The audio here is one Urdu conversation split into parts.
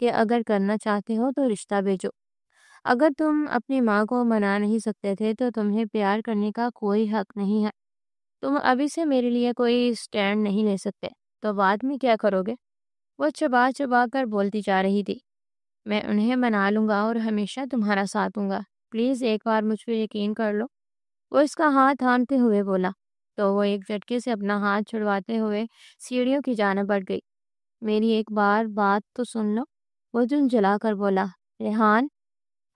کہ اگر کرنا چاہتے ہو تو رشتہ بھیجو۔ اگر تم اپنی ماں کو منا نہیں سکتے تھے تو تمہیں پیار کرنے کا کوئی حق نہیں ہے۔ تم ابھی سے میرے لیے کوئی سٹینڈ نہیں لے سکتے تو بعد میں کیا کرو گے؟ وہ چبا چبا کر بولتی جا رہی تھی۔ میں انہیں منا لوں گا اور ہمیشہ تمہارا ساتھ دوں گا، پلیز ایک بار مجھ پہ یقین کر لو۔ وہ اس کا ہاتھ تھامتے ہوئے بولا تو وہ ایک جھٹکے سے اپنا ہاتھ چھڑواتے ہوئے سیڑھیوں کی جانب بڑھ گئی۔ میری ایک بار بات تو سن لو، وہ جلا کر بولا۔ ریحان،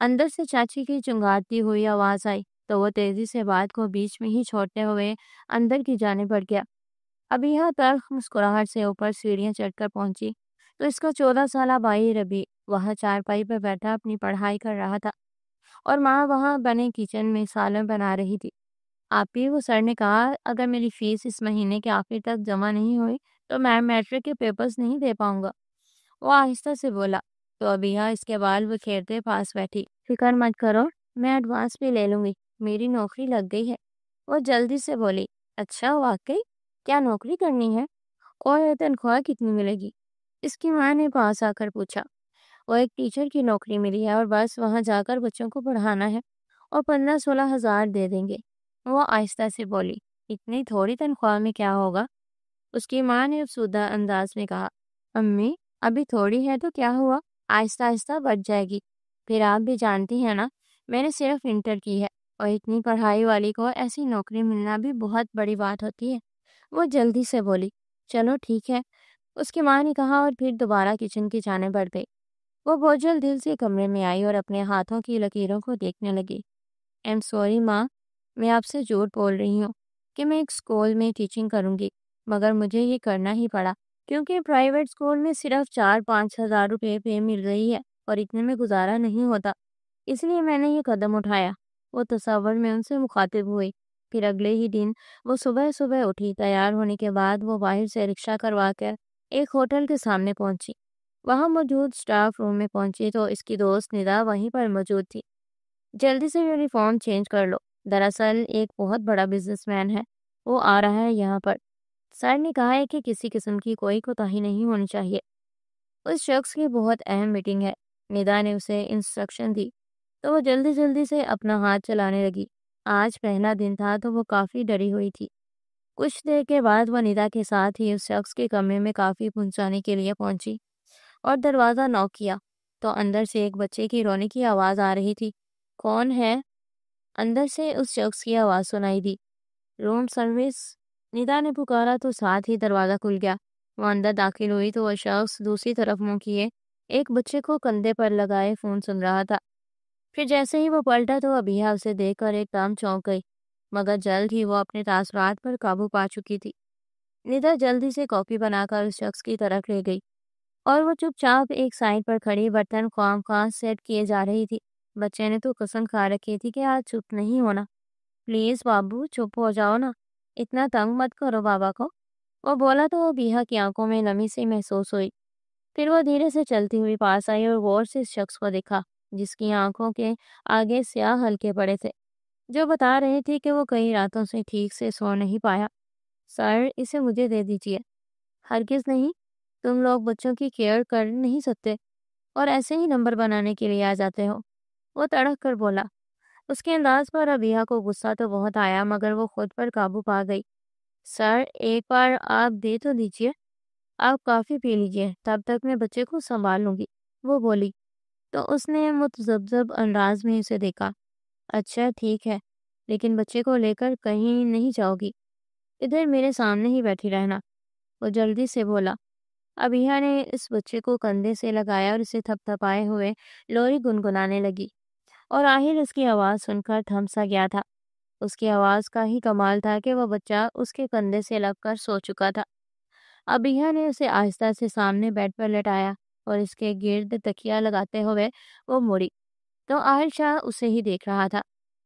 اندر سے چاچی کی چنگاتی ہوئی آواز آئی تو وہ تیزی سے بات کو بیچ میں ہی چھوڑتے ہوئے اندر کی جانب بڑھ گیا۔ اب یہ تلخ مسکراہٹ سے اوپر سیڑھیاں چڑھ کر پہنچی تو اس کا 14 سالہ بھائی ربی وہاں چارپائی پر بیٹھا اپنی پڑھائی کر رہا تھا اور ماں وہاں بنے کچن میں سالن بنا رہی تھی۔ آپ ہی وہ سر نے کہا اگر میری فیس اس مہینے کے آخر تک جمع نہیں ہوئی تو میں میٹرک کے پیپرز نہیں دے پاؤں گا، وہ آہستہ سے بولا۔ تو ابیہ اس کے بال بکھیرتے پاس بیٹھی۔ فکر مت کرو، میں ایڈوانس بھی لے لوں گی، میری نوکری لگ گئی ہے، وہ جلدی سے بولی۔ اچھا واقعی؟ کیا نوکری کرنی ہے؟ اور تنخواہ کتنی ملے گی؟ اس کی ماں نے پاس آ کر پوچھا۔ وہ ایک ٹیچر کی نوکری ملی ہے اور بس وہاں جا کر بچوں کو پڑھانا ہے اور 15-16 ہزار دے دیں گے، وہ آہستہ سے بولی۔ اتنی تھوڑی تنخواہ میں کیا ہوگا؟ اس کی ماں نے افسردہ انداز میں کہا۔ امی، ابھی تھوڑی ہے تو کیا ہوا، آہستہ آہستہ بڑھ جائے گی۔ پھر آپ بھی جانتی ہیں نا، میں نے صرف انٹر کی ہے اور اتنی پڑھائی والی کو ایسی نوکری ملنا بھی بہت بڑی بات ہوتی ہے، وہ جلدی سے بولی۔ چلو ٹھیک ہے، اس کی ماں نے کہا اور پھر دوبارہ کچن کی جانب بڑھ گئی۔ وہ بوجھل دل سے کمرے میں آئی اور اپنے ہاتھوں کی لکیروں کو دیکھنے لگی۔ ایم سوری ماں، میں آپ سے جھوٹ بول رہی ہوں کہ میں ایک اسکول میں ٹیچنگ کروں گی، مگر مجھے یہ کرنا ہی پڑا کیونکہ پرائیویٹ اسکول میں صرف 4-5 ہزار روپے پے مل رہی ہے اور اتنے میں گزارا نہیں ہوتا، اس لیے میں نے یہ قدم اٹھایا۔ وہ تصور میں ان سے مخاطب ہوئی۔ پھر اگلے ہی دن وہ صبح صبح اٹھی، تیار ہونے کے بعد وہ باہر سے رکشہ کروا کر ایک ہوٹل کے سامنے پہنچی۔ وہاں موجود اسٹاف روم میں پہنچی تو اس کی دوست ندا وہیں پر موجود تھی۔ جلدی سے یونیفارم چینج کر لو، دراصل ایک بہت بڑا بزنس مین ہے، وہ آ رہا ہے یہاں پر۔ سر نے کہا ہے کہ کسی قسم کی کوئی کوتاہی نہیں ہونی چاہیے، اس شخص کی بہت اہم میٹنگ ہے۔ ندا نے اسے انسٹرکشن دی تو وہ جلدی سے اپنا ہاتھ چلانے لگی۔ آج پہلا دن تھا تو وہ کافی ڈری ہوئی تھی۔ کچھ دیر کے بعد وہ ندا کے ساتھ ہی اس شخص کے کمرے میں کافی پہنچانے کے لیے پہنچی اور دروازہ نوک کیا تو اندر سے ایک بچے کی رونے کی آواز آ رہی تھی۔ کون ہے؟ اندر سے اس شخص کی آواز سنائی دی۔ روم سروس، ندا نے پکارا تو ساتھ ہی دروازہ کھل گیا۔ وہ اندر داخل ہوئی تو وہ شخص دوسری طرف منہ کیے ایک بچے کو کندھے پر لگائے فون سن رہا تھا۔ پھر جیسے ہی وہ پلٹا تو ابیہ اسے دیکھ کر ایک دم چونک گئی، مگر جلد ہی وہ اپنے تاثرات پر قابو پا چکی تھی۔ ندا جلدی سے کافی بنا کر اس شخص کی طرف لے گئی اور وہ چپ چاپ ایک سائڈ پر کھڑی برتن خواہ خواہ سیٹ کیے جا رہی تھی۔ بچے نے تو قسم کھا رکھی تھی کہ آج چپ نہیں ہونا۔ پلیز بابو چپ ہو جاؤ نا، اتنا تنگ مت کرو بابا کو، وہ بولا تو ابیہ کی آنکھوں میں نمی سی محسوس ہوئی۔ پھر وہ دھیرے سے چلتی ہوئی پاس آئی اور غور سے اس شخص کو دیکھا جس کی آنکھوں کے آگے سیاہ ہلکے پڑے تھے، جو بتا رہے تھے کہ وہ کئی راتوں سے ٹھیک سے سو نہیں پایا۔ سر، اسے مجھے دے دیجیے۔ ہرگز نہیں، تم لوگ بچوں کی کیئر کر نہیں سکتے اور ایسے ہی نمبر بنانے کے لیے آ جاتے ہو، وہ تڑک کر بولا۔ اس کے انداز پر ابیہ کو غصہ تو بہت آیا مگر وہ خود پر قابو پا گئی۔ سر، ایک بار آپ دے تو دیجیے، آپ کافی پی لیجیے، تب تک میں بچے کو سنبھال لوں گی، وہ بولی تو اس نے متذبذب انداز میں اسے دیکھا۔ اچھا ٹھیک ہے، لیکن بچے کو لے کر کہیں نہیں جاؤ گی، ادھر میرے سامنے ہی بیٹھی رہنا، وہ جلدی سے بولا۔ ابیہ نے اس بچے کو کندھے سے لگایا اور اسے تھپ تھپائے ہوئے لوری گنگنانے لگی اور آخر اس کی آواز سن کر تھم سا گیا تھا۔ اس کی آواز کا ہی کمال تھا کہ وہ بچہ اس کے کندھے سے لگ کر سو چکا تھا۔ ابیہ نے اسے آہستہ سے سامنے بیڈ پر لٹایا اور اس کے گرد تکیہ لگاتے ہوئے وہ مڑی تو آہل شاہ اسے ہی دیکھ رہا تھا۔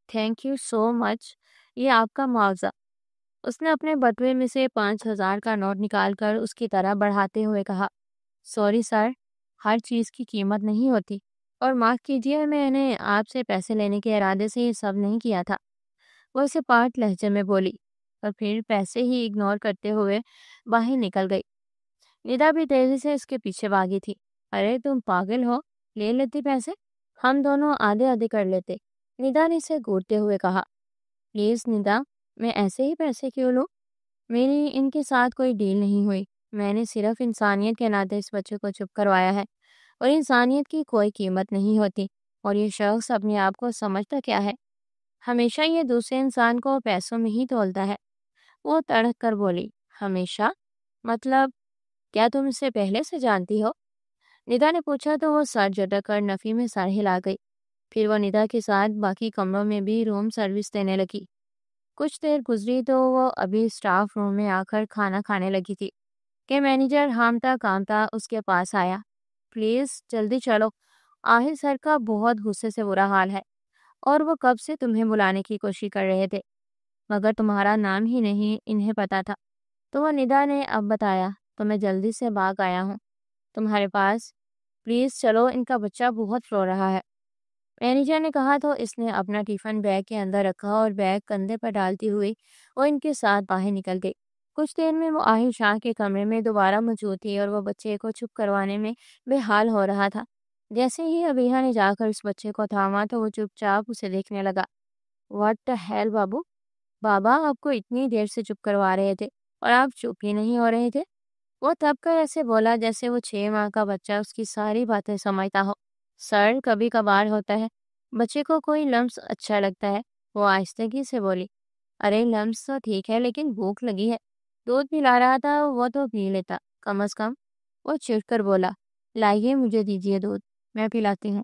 تھینک یو سو مچ، یہ آپ کا معاوضہ، اس نے اپنے بٹوے میں سے 5,000 کا نوٹ نکال کر اس کی طرح بڑھاتے ہوئے کہا۔ سوری سر، ہر چیز کی قیمت نہیں ہوتی، اور معاف کیجیے، میں نے آپ سے پیسے لینے کے ارادے سے یہ سب نہیں کیا تھا، وہ اسے پاٹ لہجے میں بولی اور پھر پیسے ہی اگنور کرتے ہوئے باہر نکل گئی۔ ندا بھی تیزی سے اس کے پیچھے بھاگی تھی۔ ارے تم پاگل ہو، لے لیتی پیسے، ہم دونوں آدھے آدھے کر لیتے، ندا نے اسے گھورتے ہوئے کہا۔ پلیز ندا، میں ایسے ہی پیسے کیوں لوں؟ میری ان کے ساتھ کوئی ڈیل نہیں ہوئی، میں نے صرف انسانیت کے ناطے اس بچے کو چپ کروایا ہے، اور انسانیت کی کوئی قیمت نہیں ہوتی، اور یہ شخص اپنے آپ کو سمجھتا کیا ہے؟ ہمیشہ یہ دوسرے انسان کو پیسوں میں ہی تولتا ہے۔ وہ تڑک کر بولی، ہمیشہ؟ مطلب کیا تم اسے پہلے سے جانتی ہو؟ ندا نے پوچھا تو وہ سر جھٹک کر نفی میں سر ہلا گئی۔ پھر وہ ندا کے ساتھ باقی کمروں میں بھی روم سروس دینے لگی۔ کچھ دیر گزری تو وہ ابھی اسٹاف روم میں آ کر کھانا کھانے لگی تھی کہ مینیجر ہامتا کامتا اس کے پاس آیا۔ پلیز جلدی چلو، آہل سر کا بہت غصے سے برا حال ہے، اور وہ کب سے تمہیں بلانے کی کوشش کر رہے تھے، مگر تمہارا نام ہی نہیں انہیں پتا تھا، تو وہ ندا نے اب بتایا تو میں جلدی سے بھاگ آیا ہوں تمہارے پاس۔ پلیز چلو، ان کا بچہ بہت رو رہا ہے، مینیجر نے کہا تو اس نے اپنا ٹیفن بیگ کے اندر رکھا اور بیگ کندھے پر ڈالتی ہوئی وہ ان کے ساتھ باہر نکل گئی۔ کچھ دیر میں وہ آہل شاہ کے کمرے میں دوبارہ موجود تھی اور وہ بچے کو چپ کروانے میں بے حال ہو رہا تھا۔ جیسے ہی ابیہ نے جا کر اس بچے کو تھاما تو وہ چپ چاپ اسے دیکھنے لگا۔ واٹ دا ہیل بابو، بابا آپ کو اتنی دیر سے چپ کروا رہے تھے اور آپ چپ ہی نہیں ہو رہے تھے۔ وہ تب کر ایسے بولا جیسے وہ 6 ماہ کا بچہ اس کی ساری باتیں سمجھتا ہو۔ سر، کبھی کبھار ہوتا ہے، بچے کو کوئی لمس اچھا لگتا ہے، وہ آہستگی سے بولی۔ ارے لمس تو ٹھیک ہے، لیکن بھوک لگی ہے، دودھ پلا رہا تھا وہ تو پی لیتا کم از کم، وہ چڑھ کر بولا۔ لائیے مجھے دیجیے دودھ، میں پلاتی ہوں،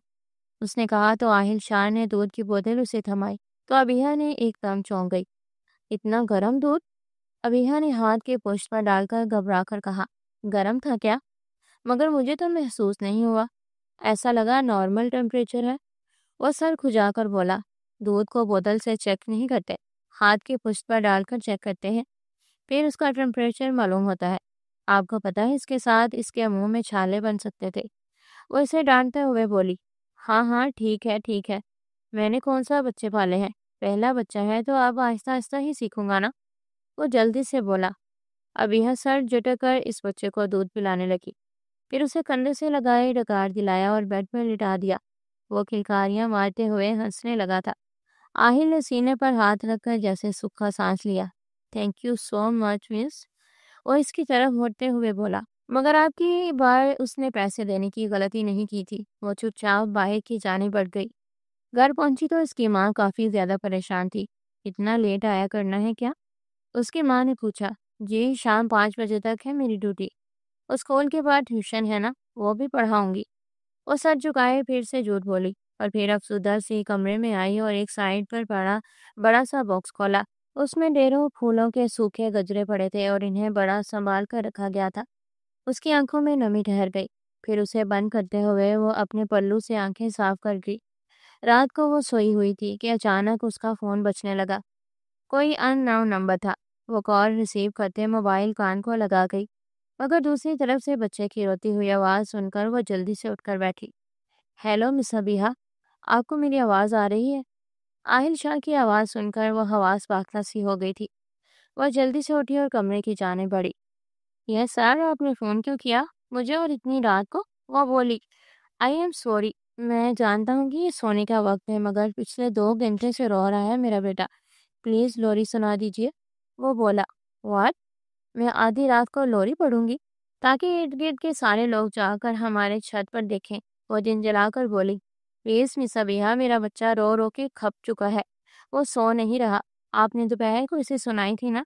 اس نے کہا تو آہل شاہ نے دودھ کی بوتل اسے تھمائی تو ابیہ نے ایک دم چونک گئی۔ اتنا گرم دودھ؟ ابیہ نے ہاتھ کے پشت پر ڈال کر گھبرا کر کہا۔ گرم تھا کیا؟ مگر مجھے تو محسوس نہیں ہوا، ایسا لگا نارمل ٹیمپریچر ہے، وہ سر کھجا کر بولا۔ دودھ کو بوتل سے چیک نہیں کرتے، ہاتھ کی پشت پر ڈال کر چیک کرتے ہیں، پھر اس کا ٹیمپریچر معلوم ہوتا ہے۔ آپ کو پتہ ہے اس کے ساتھ اس کے منہ میں چھالے بن سکتے تھے، وہ اسے ڈانٹتے ہوئے بولی۔ ہاں ہاں ٹھیک ہے ٹھیک ہے، میں نے کون سا بچے پالے ہیں، پہلا بچہ ہے تو اب آہستہ آہستہ ہی سیکھوں گا نا، وہ جلدی سے بولا۔ ابیہ سر جھٹک کر اس بچے کو دودھ پلانے لگی، پھر اسے کندھے سے لگائے ڈکار دلایا اور بیڈ پر لٹا دیا۔ وہ کھلکاریاں مارتے ہوئے ہنسنے لگا تھا۔ آہل نے سینے پر ہاتھ رکھ کر جیسے سکھا سانس لیا۔ تھینک یو سو مچ مس، وہ اس کی طرف مڑتے ہوئے بولا۔ مگر آپ کی بار اس نے پیسے دینے کی غلطی نہیں کی تھی، وہ چپ چاپ باہر کی جانب بڑھ گئی۔ گھر پہنچی تو اس کی ماں کافی زیادہ پریشان تھی۔ اتنا لیٹ آیا کرنا ہے کیا؟ اس کی ماں نے پوچھا۔ جی شام 5 بجے تک ہے میری ڈیوٹی، اسکول کے بعد ٹیوشن ہے نا، وہ بھی پڑھاؤں گی، وہ سر جھکائے پھر سے جھوٹ بولی، اور پھر افسردہ سی کمرے میں آئی اور ایک سائڈ پر پڑا بڑا سا باکس کھولا۔ اس میں ڈھیروں پھولوں کے سوکھے گجرے پڑے تھے اور انہیں بڑا سنبھال کر رکھا گیا تھا۔ اس کی آنکھوں میں نمی ٹھہر گئی، پھر اسے بند کرتے ہوئے وہ اپنے پلو سے آنکھیں صاف کر گئی۔ رات کو وہ سوئی ہوئی تھی کہ اچانک اس کا فون بجنے لگا۔ کوئی ان نون نمبر تھا۔ وہ کال ریسیو کرتے موبائل کان کو لگا گئی، مگر دوسری طرف سے بچے کی روتی ہوئی آواز سن کر وہ جلدی سے اٹھ کر بیٹھی۔ ہیلو مس ابیہ، آپ کو میری آواز آ رہی ہے؟ آہل شاہ کی آواز سن کر وہ حواس باختہ سی ہو گئی تھی۔ وہ جلدی سے اٹھی اور کمرے کی جانب بڑھی۔ یہ سر، آپ نے فون کیوں کیا مجھے اور اتنی رات کو؟ وہ بولی۔ آئی ایم سوری، میں جانتا ہوں کہ یہ سونے کا وقت ہے، مگر پچھلے 2 گھنٹے سے رو رہا ہے میرا بیٹا، پلیز لوری سنا دیجیے، وہ بولا۔ واٹ؟ میں آدھی رات کو لوری پڑھوں گی تاکہ ارد گرد کے سارے لوگ جا کر ہمارے چھت پر دیکھیں، وہ دن جلا کر بولی۔ پلیز مس ابیہ، میرا بچہ رو رو کے کھپ چکا ہے، وہ سو نہیں رہا، آپ نے دوپہر کو اسے سنائی تھی نا،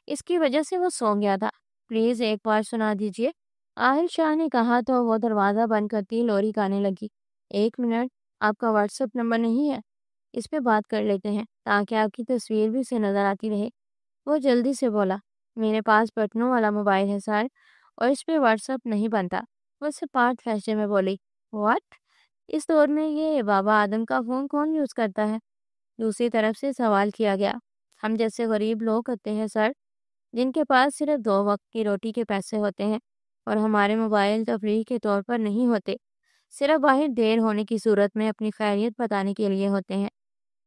اس کی وجہ سے وہ سو گیا تھا، پلیز ایک بار سنا دیجیے، آہل شاہ نے کہا تو وہ دروازہ بند کرتی لوری گانے لگی۔ 1 منٹ، آپ کا واٹس ایپ نمبر نہیں ہے؟ اس پہ بات کر لیتے ہیں تاکہ آپ کی تصویر بھی سے نظر آتی رہے، وہ جلدی سے بولا۔ میرے پاس بٹنوں والا موبائل ہے سر، اور اس پہ واٹس ایپ نہیں بنتا، وہ سپاٹ لہجے میں بولی۔ واٹ؟ اس دور میں یہ بابا آدم کا فون کون یوز کرتا ہے؟ دوسری طرف سے سوال کیا گیا۔ ہم جیسے غریب لوگ ہوتے ہیں سر، جن کے پاس صرف 2 وقت کی روٹی کے پیسے ہوتے ہیں، اور ہمارے موبائل تفریح کے طور پر نہیں ہوتے، صرف باہر دیر ہونے کی صورت میں اپنی خیریت بتانے کے لیے ہوتے ہیں،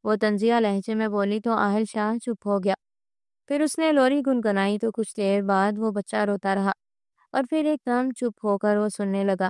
وہ طنزیہ لہجے میں بولی تو آہل شاہ چپ ہو گیا۔ پھر اس نے لوری گنگنائی تو کچھ دیر بعد وہ بچہ روتا رہا، اور پھر ایک دم چپ ہو کر وہ سننے لگا۔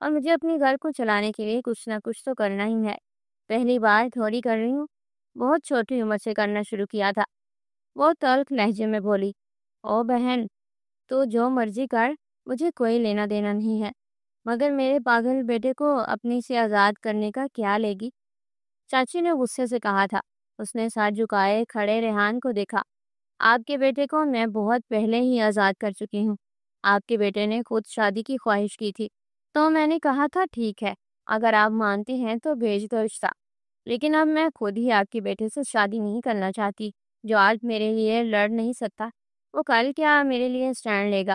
اور مجھے اپنے گھر کو چلانے کے لیے کچھ نہ کچھ تو کرنا ہی ہے۔ پہلی بار تھوڑی کر رہی ہوں، بہت چھوٹی عمر سے کرنا شروع کیا تھا۔ وہ تلخ لہجے میں بولی۔ او بہن، تو جو مرضی کر، مجھے کوئی لینا دینا نہیں ہے، مگر میرے پاگل بیٹے کو اپنی سے آزاد کرنے کا کیا لے گی؟ چاچی نے غصے سے کہا تھا۔ اس نے سر جھکائے کھڑے ریحان کو دیکھا۔ آپ کے بیٹے کو میں بہت پہلے ہی آزاد کر چکی ہوں۔ آپ کے بیٹے نے خود شادی کی خواہش کی تھی، تو میں نے کہا تھا ٹھیک ہے، اگر آپ مانتی ہیں تو بھیج دو رشتہ، لیکن اب میں خود ہی آپ کے بیٹے سے شادی نہیں کرنا چاہتی۔ جو آج میرے لیے لڑ نہیں سکتا، وہ کل کیا میرے لیے اسٹینڈ لے گا؟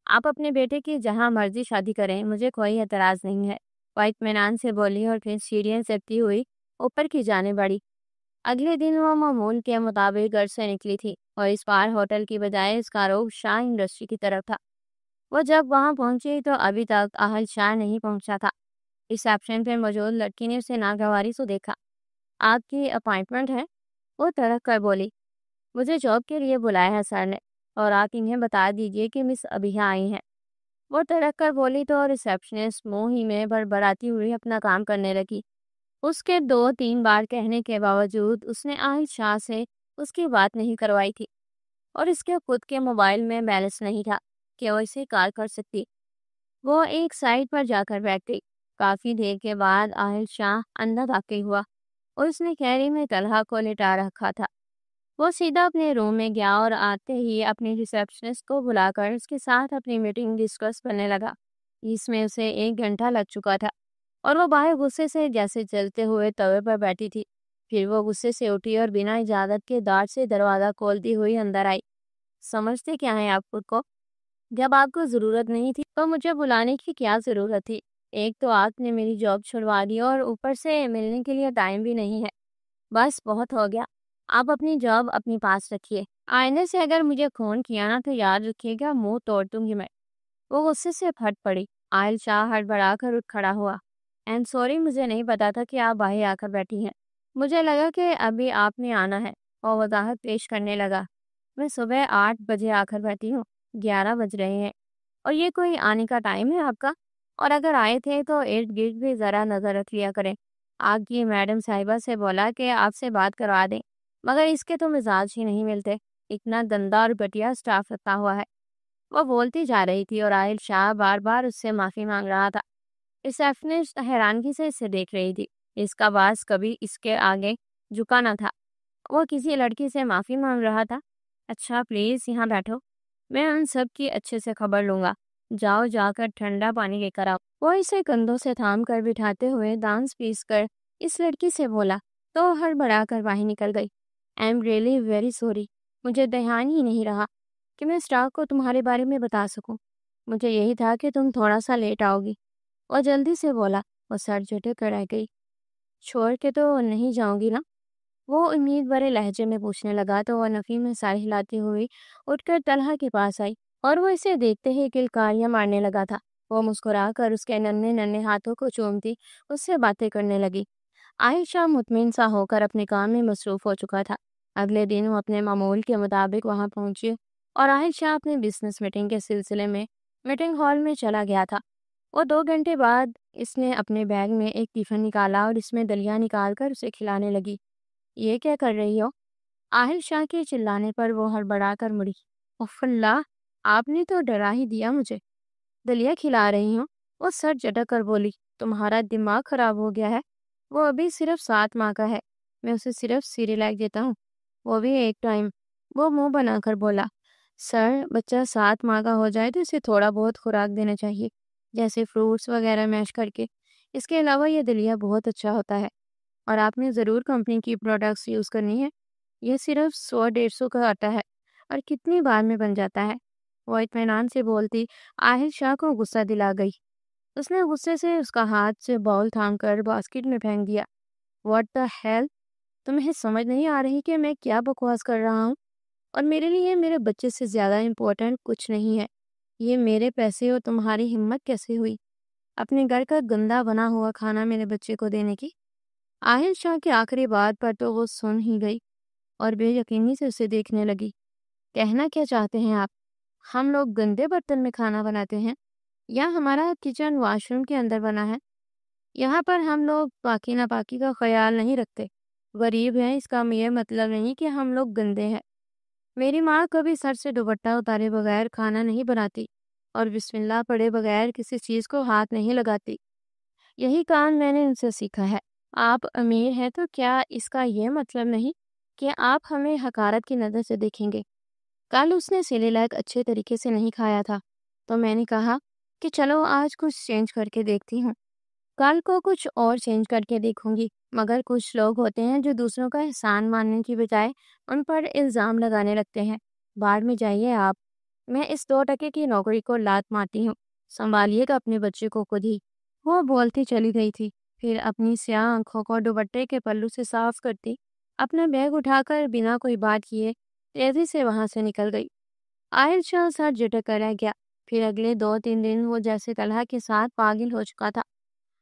آپ اپنے بیٹے کی جہاں مرضی شادی کریں، مجھے کوئی اعتراض نہیں ہے، وہ اطمینان سے بولی اور پھر سیڑھیاں چڑھتی ہوئی اوپر کی جانے بڑھی۔ اگلے دن وہ معمول کے مطابق گھر سے نکلی تھی اور اس بار ہوٹل کی بجائے اس کا رخ شاہ انڈسٹری کی طرف تھا۔ وہ جب وہاں پہنچی تو ابھی تک اہل شاہ نہیں پہنچا تھا۔ ریسیپشن پہ موجود لڑکی نے اسے ناگواری سے دیکھا۔ آپ کی اپائنٹمنٹ ہے؟ وہ تڑک کر بولی۔ مجھے جاب کے لیے بلایا ہے سر نے، اور آپ انہیں بتا دیجیے کہ مس ابھیا آئی ہیں۔ وہ تڑک کر بولی تو ریسیپشنسٹ منہ ہی میں بڑبڑاتی ہوئی اپنا کام کرنے لگی۔ اس کے 2-3 بار کہنے کے باوجود اس نے آہل شاہ سے اس کی بات نہیں کروائی تھی، اور اس کے خود کے موبائل میں بیلنس نہیں تھا کہ وہ اسے کال کر سکتی۔ وہ ایک سائٹ پر جا کر بیٹھ گئی۔ کافی دیر کے بعد آہل شاہ اندر واقع ہوا اور اس نے کیری میں طلحہ کو لٹا رکھا تھا۔ وہ سیدھا اپنے روم میں گیا اور آتے ہی اپنی ریسیپشنسٹ کو بلا کر اس کے ساتھ اپنی میٹنگ ڈسکس کرنے لگا۔ اس میں اسے 1 گھنٹہ لگ چکا تھا، اور وہ باہر غصے سے جیسے جلتے ہوئے توے پر بیٹھی تھی۔ پھر وہ غصے سے اٹھی اور بنا اجازت کے داڑھ سے دروازہ کھولتی ہوئی اندر آئی۔ سمجھتے کیا ہیں آپ خود کو؟ جب آپ کو ضرورت نہیں تھی تو مجھے بلانے کی کیا ضرورت تھی؟ ایک تو آپ نے میری جاب چھڑوا دی اور اوپر سے ملنے کے لیے ٹائم بھی نہیں ہے۔ بس بہت ہو گیا، آپ اپنی جاب اپنی پاس رکھیے۔ آئینے سے اگر مجھے فون کیا نا تو یاد رکھیے گا، منہ توڑ دوں گی میں۔ وہ غصے سے پھٹ پڑی۔ آہل شاہ ہڑبڑا کر اٹھ کھڑا ہوا۔ اینڈ سوری، مجھے نہیں پتا تھا کہ آپ باہر آ کر بیٹھی ہیں، مجھے لگا کہ ابھی آپ نے آنا ہے۔ وہ وضاحت پیش کرنے لگا۔ میں صبح 8 بجے آ کر بیٹھی ہوں، 11 بج رہے ہیں، اور یہ کوئی آنے کا ٹائم ہے آپ کا؟ اور اگر آئے تھے تو ارد گرد بھی ذرا نظر رکھ لیا کریں۔ آپ کی میڈم صاحبہ سے بولا کہ آپ سے بات کروا دیں، مگر اس کے تو مزاج ہی نہیں ملتے، اتنا گندا اور گھٹیا سٹاف رکھا ہوا ہے۔ وہ بولتی جا رہی تھی اور آہل شاہ بار بار اس سے معافی مانگ رہا تھا۔ ریسیپشنسٹ حیرانگی سے اسے دیکھ رہی تھی۔ اس کا باز کبھی اس کے آگے جھکا نہ تھا۔ وہ کسی لڑکی سے معافی مانگ رہا تھا؟ اچھا پلیز یہاں بیٹھو، میں ان سب کی اچھے سے خبر لوں گا۔ جاؤ جا کر ٹھنڈا پانی لے کر آؤ۔ وہ اسے کندھوں سے تھام کر بٹھاتے ہوئے دانس پیس کر اس لڑکی سے بولا تو ہڑبڑا کر باہر نکل گئی۔ I am really very sorry, مجھے دھیان ہی نہیں رہا کہ میں اسٹاف کو تمہارے بارے میں بتا سکوں۔ مجھے یہی تھا کہ تم تھوڑا سا لیٹ آؤ گی۔ وہ جلدی سے بولا۔ وہ سر جھٹک کر رہ گئی۔ چھوڑ کے تو نہیں جاؤں گی نا؟ وہ امید بھرے لہجے میں پوچھنے لگا تو وہ نفی میں سر ہلاتی ہوئی اٹھ کر طلحہ کے پاس آئی اور وہ اسے دیکھتے ہی کلکاریاں مارنے لگا تھا۔ وہ مسکرا کر اس کے ننھے ننھے ہاتھوں کو چومتی اس سے باتیں کرنے لگی۔ عائشہ مطمئن سا ہو کر اپنے کام میں مصروف ہو چکا تھا۔ اگلے دن وہ اپنے معمول کے مطابق وہاں پہنچی اور عائشہ اپنے بزنس میٹنگ کے سلسلے میں میٹنگ ہال میں چلا گیا تھا۔ وہ 2 گھنٹے بعد اس نے اپنے بیگ میں ایک ٹفن نکالا اور اس میں دلیا نکال کر اسے کھلانے لگی۔ یہ کیا کر رہی ہو؟ آہل شاہ کے چلانے پر وہ ہڑبڑا کر مڑی۔ اف اللہ، آپ نے تو ڈرا ہی دیا مجھے۔ دلیا کھلا رہی ہوں، وہ سر جھٹک کر بولی۔ تمہارا دماغ خراب ہو گیا ہے، وہ ابھی صرف 7 ماہ کا ہے، میں اسے صرف سیریلیک دیتا ہوں، وہ بھی ایک ٹائم۔ وہ منہ بنا کر بولا۔ سر، بچہ 7 ماہ کا ہو جائے تو اسے تھوڑا بہت خوراک دینا چاہیے، جیسے فروٹس وغیرہ میش کر کے۔ اس کے علاوہ یہ دلیا بہت اچھا ہوتا ہے، اور آپ نے ضرور کمپنی کی پروڈکٹس یوز کرنی ہے۔ یہ صرف 100-150 کا آتا ہے اور کتنی بار میں بن جاتا ہے۔ وہ اطمینان سے بولتی آہل شاہ کو غصہ دلا گئی۔ اس نے غصے سے اس کا ہاتھ سے باؤل تھام کر باسکٹ میں پھینک دیا۔ واٹ دا ہیل، تمہیں سمجھ نہیں آ رہی کہ میں کیا بکواس کر رہا ہوں؟ اور میرے لیے میرے بچے سے زیادہ امپورٹنٹ کچھ نہیں ہے۔ یہ میرے پیسے اور تمہاری ہمت کیسے ہوئی اپنے گھر کا گندا بنا ہوا کھانا میرے بچے کو دینے کی؟ آہل شاہ کی آخری بات پر تو وہ سن ہی گئی اور بے یقینی سے اسے دیکھنے لگی۔ کہنا کیا چاہتے ہیں آپ؟ ہم لوگ گندے برتن میں کھانا بناتے ہیں؟ یا ہمارا کچن واش روم کے اندر بنا ہے؟ یہاں پر ہم لوگ پاکی ناپاکی کا خیال نہیں رکھتے۔ غریب ہیں اس کا یہ مطلب نہیں کہ ہم لوگ گندے ہیں۔ میری ماں کبھی سر سے دوپٹہ اتارے بغیر کھانا نہیں بناتی اور بسم اللہ پڑھے بغیر کسی چیز کو ہاتھ نہیں لگاتی۔ یہی کام میں نے ان سے سیکھا ہے۔ آپ امیر ہیں تو کیا اس کا یہ مطلب نہیں کہ آپ ہمیں حقارت کی نظر سے دیکھیں گے؟ کل اس نے سیریلیک اچھے طریقے سے نہیں کھایا تھا تو میں نے کہا کہ چلو آج کچھ چینج کر کے دیکھتی ہوں، کل کو کچھ اور چینج کر کے دیکھوں گی۔ مگر کچھ لوگ ہوتے ہیں جو دوسروں کا احسان ماننے کی بجائے ان پر الزام لگانے لگتے ہیں۔ بعد میں جائیے آپ، میں اس 2 ٹکے کی نوکری کو لات مارتی ہوں، سنبھالیے گا اپنے بچے کو خود ہی۔ وہ بولتی چلی گئی تھی، پھر اپنی سیاہ آنکھوں کو دوپٹے کے پلو سے صاف کرتی اپنا بیگ اٹھا کر بنا کوئی بات کیے تیزی سے وہاں سے نکل گئی۔ آئل شاہ سر جھٹک کر رہ گیا۔ پھر اگلے 2-3 دن وہ جیسے طلحہ کے ساتھ پاگل ہو چکا تھا۔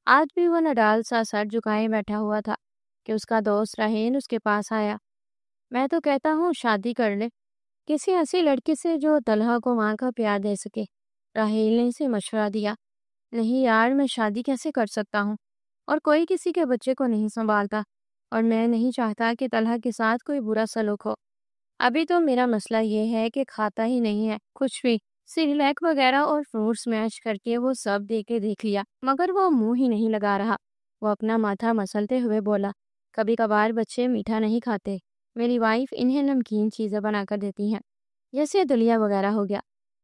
آج بھی وہ نڈال سا سر جھکائے بیٹھا ہوا تھا کہ اس کا دوست راہیل اس کے پاس آیا۔ میں تو کہتا ہوں شادی کر لے کسی ایسی لڑکی سے جو طلحہ کو ماں کا پیار دے سکے۔ راہیل نے اسے مشورہ دیا۔ نہیں یار، میں شادی کیسے کر سکتا ہوں؟ اور کوئی کسی کے بچے کو نہیں سنبھالتا، اور میں نہیں چاہتا کہ طلحہ کے ساتھ کوئی برا سلوک ہو۔ ابھی تو میرا مسئلہ یہ ہے کہ کھاتا ہی نہیں ہے کچھ بھی۔ سیریلیک وغیرہ اور فروٹس میش کر کے وہ سب دے کے دیکھ لیا مگر وہ منہ ہی نہیں لگا رہا۔ وہ اپنا ماتھا مسلتے ہوئے بولا، کبھی کبھار بچے میٹھا نہیں کھاتے، میری وائف انہیں نمکین چیزیں بنا کر دیتی ہیں، جیسے دلیا وغیرہ ہو گیا۔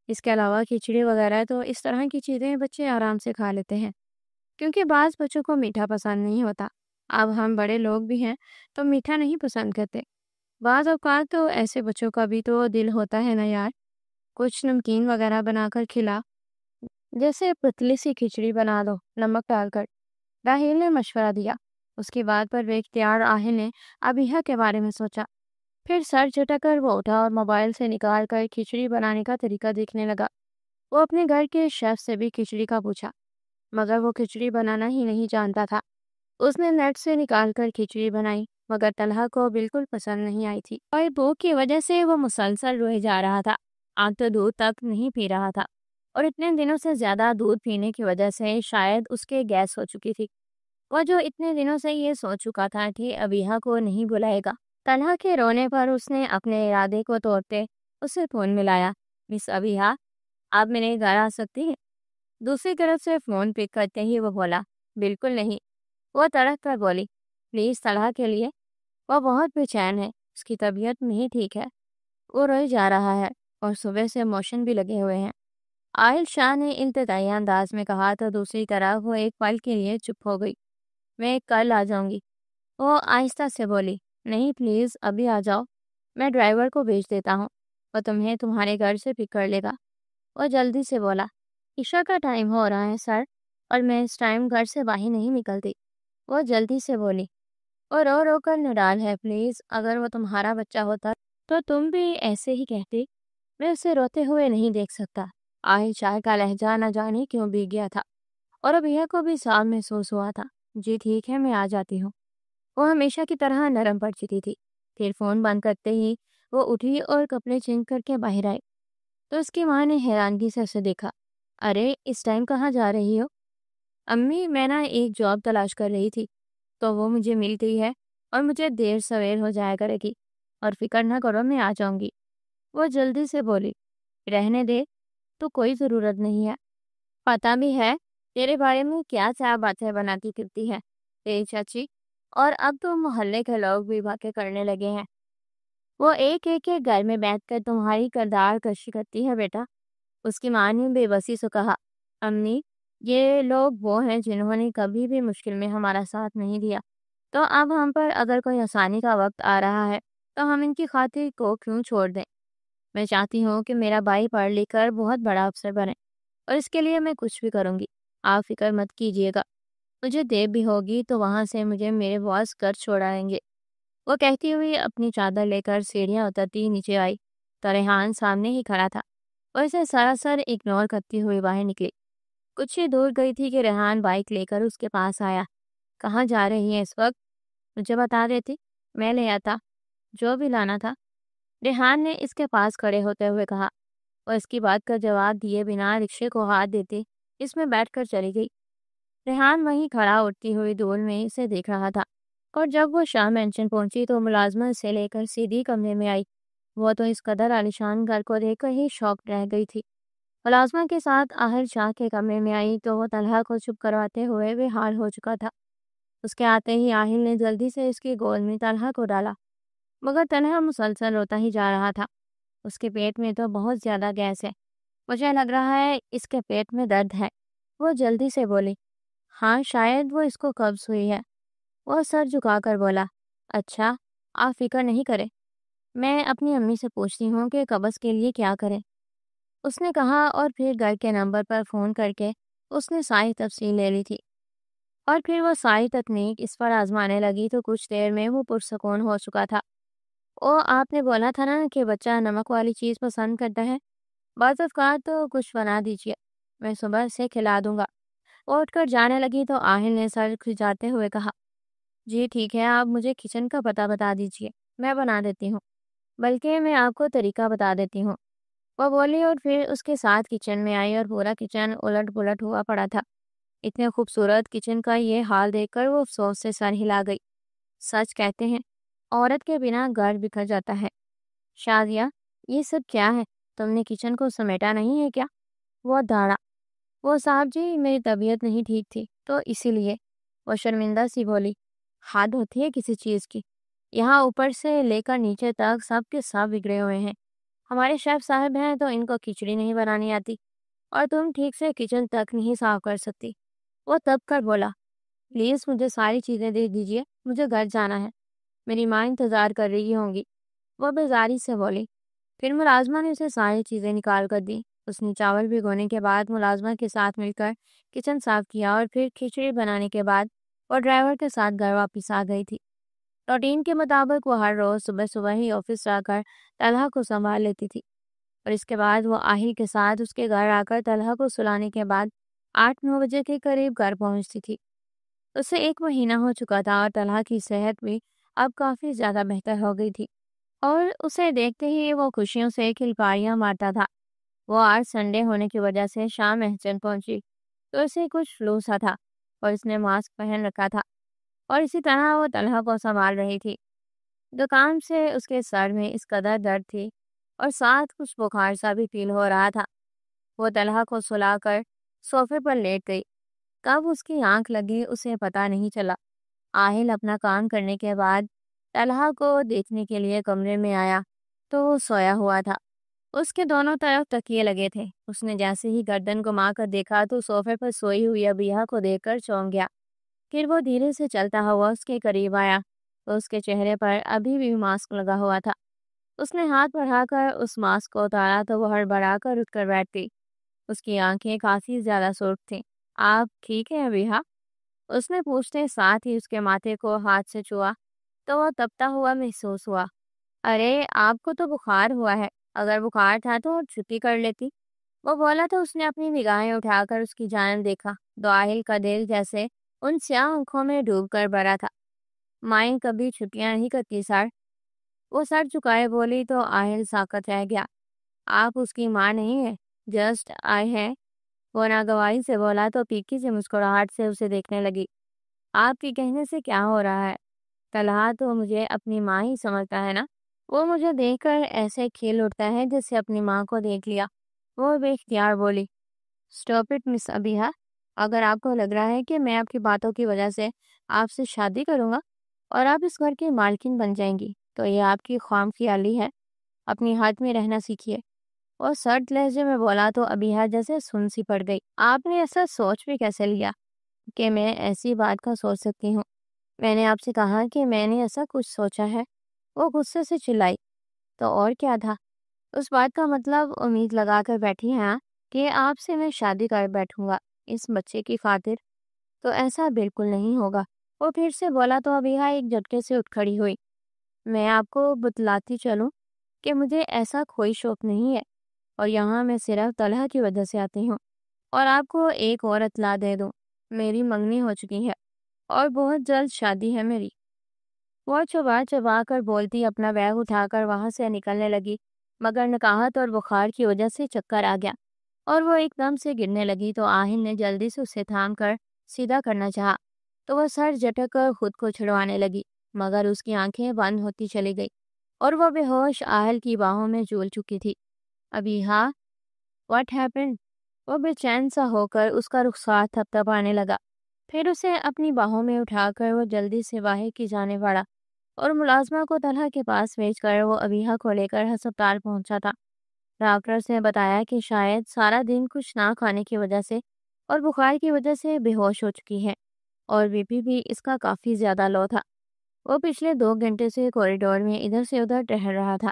اس کے علاوہ کھچڑی وغیرہ تو اس طرح کی چیزیں بچے آرام سے کھا لیتے ہیں، کیونکہ بعض بچوں کو میٹھا پسند نہیں ہوتا۔ اب ہم بڑے لوگ بھی ہیں تو میٹھا نہیں پسند کرتے۔ بعض اوقات تو ایسے بچوں کا بھی تو دل ہوتا ہے نا یار، کچھ نمکین وغیرہ بنا کر کھلا، جیسے پتلی سی کھچڑی بنا دو نمک ڈال کر۔ راہیل نے مشورہ دیا۔ اس کی بات پر بے اختیار آہل نے ابیحہ کے بارے میں سوچا، پھر سر جھٹک کر وہ اٹھا اور موبائل سے نکال کر کھچڑی بنانے کا طریقہ دیکھنے لگا۔ وہ اپنے گھر کے شیف سے بھی کھچڑی کا پوچھا مگر وہ کھچڑی بنانا ہی نہیں جانتا تھا۔ اس نے نیٹ سے نکال کر کھچڑی بنائی مگر طلحہ کو بالکل پسند نہیں آئی تھی اور بھوک کی وجہ سے وہ مسلسل روئے جا رہا تھا۔ آج تو دودھ تک نہیں پی رہا تھا اور اتنے دنوں سے زیادہ دودھ پینے کی وجہ سے شاید اس کے گیس ہو چکی تھی۔ وہ جو اتنے دنوں سے یہ سوچ چکا تھا کہ ابیحہ کو نہیں بلائے گا۔ طلحہ کے رونے پر اس نے اپنے ارادے کو توڑتے اسے فون ملایا۔ مس ابیحہ، آپ میرے گھر آ سکتی ہیں؟ دوسری طرف سے فون پک کرتے ہی وہ بولا، بالکل نہیں۔ وہ تڑپ کر بولی، پلیز طلحہ کے لیے، وہ بہت بے چین ہے، اس کی طبیعت نہیں ٹھیک ہے، وہ روئے جا رہا ہے اور صبح سے موشن بھی لگے ہوئے ہیں۔ عائل شاہ نے التجائی انداز میں کہا تو دوسری طرف وہ ایک پل کے لیے چپ ہو گئی۔ میں کل آ جاؤں گی، وہ آہستہ سے بولی۔ نہیں پلیز ابھی آ جاؤ، میں ڈرائیور کو بھیج دیتا ہوں، وہ تمہیں تمہارے گھر سے پک کر لے گا۔ وہ جلدی سے بولا، عشاء کا ٹائم ہو رہا ہے سر، اور میں اس ٹائم گھر سے باہر نہیں نکلتی۔ وہ جلدی سے بولی۔ وہ رو رو کر نڈال ہے، پلیز اگر وہ تمہارا بچہ ہوتا تو تم بھی ایسے ہی کہتی، میں اسے روتے ہوئے نہیں دیکھ سکتا۔ عائل شاہ کا لہجہ نہ جانے کیوں بھیگ گیا تھا اور ابیحہ کو بھی صاف محسوس ہوا تھا۔ جی ٹھیک ہے، میں آ جاتی ہوں۔ وہ ہمیشہ کی طرح نرم پڑ چکی تھی۔ پھر فون بند کرتے ہی وہ اٹھی اور کپڑے چینج کر کے باہر آئی تو اس کی ماں نے حیرانگی سے اسے دیکھا۔ ارے اس ٹائم کہاں جا رہی ہو؟ امی میں نا ایک جاب تلاش کر رہی تھی تو وہ مجھے مل گئی ہے اور مجھے دیر سویر ہو جایا کرے گی، اور فکر نہ کرو میں آ جاؤں گی۔ وہ جلدی سے بولی، رہنے دے، تو کوئی ضرورت نہیں ہے، پتہ بھی ہے تیرے بارے میں کیا کیا باتیں بناتی پھرتی ہے تیری چاچی، اور اب تو محلے کے لوگ بھی باتیں کرنے لگے ہیں۔ وہ ایک ایک کے گھر میں بیٹھ کر تمہاری کردار کشی کرتی ہے بیٹا۔ اس کی ماں نے بے بسی سے کہا، امی یہ لوگ وہ ہیں جنہوں نے کبھی بھی مشکل میں ہمارا ساتھ نہیں دیا، تو اب ہم پر اگر کوئی آسانی کا وقت آ رہا ہے تو ہم ان کی خاطر کو کیوں چھوڑ دیں؟ میں چاہتی ہوں کہ میرا بھائی پڑھ لکھ کر بہت بڑا افسر بنے، اور اس کے لیے میں کچھ بھی کروں گی، آپ فکر مت کیجیے گا۔ مجھے دیر بھی ہوگی تو وہاں سے مجھے میرے باس گھر چھوڑائیں گے۔ وہ کہتی ہوئی اپنی چادر لے کر سیڑھیاں اترتی نیچے آئی تو ریحان سامنے ہی کھڑا تھا۔ وہ اسے سراسر اگنور کرتی ہوئی باہر نکلی۔ کچھ ہی دور گئی تھی کہ ریحان بائک لے کر اس کے پاس آیا۔ کہاں جا رہی ہے اس وقت؟ مجھے بتا دیتی، میں لے آتا جو بھی لانا تھا، ریحان نے اس کے پاس کھڑے ہوتے ہوئے کہا۔ وہ اس کی بات کا جواب دیے بنا رکشے کو ہاتھ دیتی اس میں بیٹھ کر چلی گئی۔ ریحان وہیں کھڑا اٹھتی ہوئی دور میں اسے دیکھ رہا تھا، اور جب وہ شاہ مینشن پہنچی تو ملازمہ اسے لے کر سیدھی کمرے میں آئی۔ وہ تو اس قدر عالیشان گھر کو دیکھ کر ہی شاک رہ گئی تھی۔ ملازمہ کے ساتھ آہل شاہ کے کمرے میں آئی تو وہ طلحہ کو چپ کرواتے ہوئے بے حال ہو چکا تھا۔ اس کے آتے ہی آہل نے جلدی سے اس کی گود میں طلحہ کو ڈالا، مگر طلحہ مسلسل روتا ہی جا رہا تھا۔ اس کے پیٹ میں تو بہت زیادہ گیس ہے، مجھے لگ رہا ہے اس کے پیٹ میں درد ہے، وہ جلدی سے بولی۔ ہاں شاید وہ اس کو قبض ہوئی ہے، وہ سر جھکا کر بولا۔ اچھا، آپ فکر نہیں کریں، میں اپنی امی سے پوچھتی ہوں کہ قبض کے لیے کیا کریں، اس نے کہا، اور پھر گھر کے نمبر پر فون کر کے اس نے ساری تفصیل لے لی تھی، اور پھر وہ ساری تکنیک اس پر آزمانے لگی تو کچھ دیر میں وہ پرسکون ہو چکا تھا۔ آپ نے بولا تھا نا کہ بچہ نمک والی چیز پسند کرتا ہے، بعض اوقات تو کچھ بنا دیجیے، میں صبح سے کھلا دوں گا۔ وہ اٹھ کر جانے لگی تو آہل نے سر کھجاتے ہوئے کہا، جی ٹھیک ہے، آپ مجھے کچن کا پتہ بتا دیجیے، میں بنا دیتی ہوں، بلکہ میں آپ کو طریقہ بتا دیتی ہوں، وہ بولی، اور پھر اس کے ساتھ کچن میں آئی اور پورا کچن الٹ پلٹ ہوا پڑا تھا۔ اتنے خوبصورت کچن کا یہ حال دیکھ کر وہ افسوس سے سر ہلا گئی۔ سچ کہتے ہیں، عورت کے بنا گھر بکھر جاتا ہے۔ شادیہ، یہ سب کیا ہے؟ تم نے کچن کو سمیٹا نہیں ہے کیا؟ وہ دھاڑا۔ وہ صاحب جی، میری طبیعت نہیں ٹھیک تھی تو اسی لیے، وہ شرمندہ سی بولی۔ حد ہوتی ہے کسی چیز کی، یہاں اوپر سے لے کر نیچے تک سب کے سب بگڑے ہوئے ہیں۔ ہمارے شیف صاحب ہیں تو ان کو کھچڑی نہیں بنانی آتی، اور تم ٹھیک سے کچن تک نہیں صاف کر سکتی۔ وہ تب کر بولا، پلیز مجھے ساری چیزیں دے دیجیے، مجھے گھر جانا ہے، میری ماں انتظار کر رہی ہوں گی، وہ بیزاری سے بولی۔ پھر ملازمہ نے اسے ساری چیزیں نکال کر دی۔ اس نے چاول بھگونے کے بعد ملازمہ کے ساتھ مل کر کچن صاف کیا، اور پھر کھچڑی بنانے کے بعد وہ ڈرائیور کے ساتھ گھر واپس آ گئی تھی۔ روٹین کے مطابق وہ ہر روز صبح صبح ہی آفس جا کر طلحہ کو سنبھال لیتی تھی، اور اس کے بعد وہ آہل کے ساتھ اس کے گھر آ کر طلحہ کو سلانے کے بعد 8-9 بجے کے قریب گھر پہنچتی تھی۔ اسے 1 مہینہ ہو چکا تھا اور طلحہ کی صحت بھی اب کافی زیادہ بہتر ہو گئی تھی، اور اسے دیکھتے ہی وہ خوشیوں سے کھلکاریاں مارتا تھا۔ وہ آج سنڈے ہونے کی وجہ سے شام محسن پہنچی تو اسے کچھ فلو سا تھا، اور اس نے ماسک پہن رکھا تھا، اور اسی طرح وہ طلحہ کو سنبھال رہی تھی۔ دکان سے اس کے سر میں اس قدر درد تھی، اور ساتھ کچھ بخار سا بھی فیل ہو رہا تھا۔ وہ طلحہ کو سلا کر صوفے پر لیٹ گئی۔ کب اس کی آنکھ لگی اسے پتہ نہیں چلا۔ آہل اپنا کام کرنے کے بعد طلحہ کو دیکھنے کے لیے کمرے میں آیا تو وہ سویا ہوا تھا، اس کے دونوں طرف تکیے لگے تھے۔ اس نے جیسے ہی گردن گھما کر دیکھا تو صوفے پر سوئی ہوئی ابیہ کو دیکھ کر چونک گیا۔ پھر وہ دھیرے سے چلتا ہوا اس کے قریب آیا تو اس کے چہرے پر ابھی بھی ماسک لگا ہوا تھا۔ اس نے ہاتھ بڑھا کر اس ماسک کو اتارا تو وہ ہڑبڑا کر اٹھ کر بیٹھ گئی۔ اس کی آنکھیں کافی زیادہ سرخ تھیں۔ آپ ٹھیک ہیں ابیہ؟ اس نے پوچھتے ساتھ ہی اس کے ماتھے کو ہاتھ سے چھوا تو وہ تپتا ہوا محسوس ہوا۔ ارے آپ کو تو بخار ہوا ہے، اگر بخار تھا تو چھٹی کر لیتی، وہ بولا تو اس نے اپنی نگاہیں اٹھا کر اس کی جانب دیکھا۔ دعائل کا دل جیسے ان سیاہ آنکھوں میں ڈوب کر بھرا تھا۔ مائیں کبھی چھٹیاں نہیں کرتی سر، وہ سر چکائے بولی تو آہل ساکت رہ گیا۔ آپ اس کی ماں نہیں ہیں، جسٹ آئے ہیں، وہ ناگواری سے بولا تو پیکی سے مسکراہٹ سے اسے دیکھنے لگی۔ آپ کے کہنے سے کیا ہو رہا ہے؟ طلحہ تو مجھے اپنی ماں ہی سمجھتا ہے نا، وہ مجھے دیکھ کر ایسے کھیل اٹھتا ہے جیسے اپنی ماں کو دیکھ لیا، وہ بے اختیار بولی۔ اسٹاپ اٹ مس ابیہ، اگر آپ کو لگ رہا ہے کہ میں آپ کی باتوں کی وجہ سے آپ سے شادی کروں گا اور آپ اس گھر کی مالکن بن جائیں گی تو یہ آپ کی خام خیالی ہے، اپنی حد میں رہنا سیکھیے، اور سرد لہجے میں بولا تو ابیہ جیسے سن سی پڑ گئی۔ آپ نے ایسا سوچ بھی کیسے لیا کہ میں ایسی بات کا سوچ سکتی ہوں؟ میں نے آپ سے کہا کہ میں نے ایسا کچھ سوچا ہے، وہ غصے سے چلائی۔ تو اور کیا تھا؟ اس بات کا مطلب امید لگا کر بیٹھی ہیں کہ آپ سے میں شادی کر بیٹھوں گا اس بچے کی خاطر؟ تو ایسا بالکل نہیں ہوگا، وہ پھر سے بولا تو ابیہ ایک جھٹکے سے اٹھ کھڑی ہوئی۔ میں آپ کو بتلاتی چلوں کہ مجھے ایسا کوئی شوق نہیں ہے، اور یہاں میں صرف طلحہ کی وجہ سے آتی ہوں، اور آپ کو ایک اور اطلاع دے دوں، میری منگنی ہو چکی ہے اور بہت جلد شادی ہے میری۔ وہ چبا چبا کر بولتی اپنا بیگ اٹھا کر وہاں سے نکلنے لگی، مگر نکاہت اور بخار کی وجہ سے چکر آ گیا۔ اور وہ ایک دم سے گرنے لگی تو آہل نے جلدی سے اسے تھام کر سیدھا کرنا چاہا تو وہ سر جھٹک کر خود کو چھڑوانے لگی، مگر اس کی آنکھیں بند ہوتی چلی گئی اور وہ بے ہوش آہل کی باہوں میں جھول چکی تھی۔ ابھی ہاں، واٹ ہیپن؟ وہ بے چین سا ہو کر اس کا رخسار تھپ تھپانے لگا، پھر اسے اپنی باہوں میں اٹھا کر وہ جلدی سے باہر کی جانے بڑھا اور ملازمہ کو طلحہ کے پاس بھیج کر وہ ابیحہ کو لے کر ہسپتال پہنچا تھا۔ ڈاکٹرز نے بتایا کہ شاید سارا دن کچھ نہ کھانے کی وجہ سے اور بخار کی وجہ سے بے ہوش ہو چکی ہے، اور بی پی بھی اس کا کافی زیادہ لو تھا۔ وہ پچھلے 2 گھنٹے سے کوریڈور میں ادھر سے ادھر ٹہل رہا تھا۔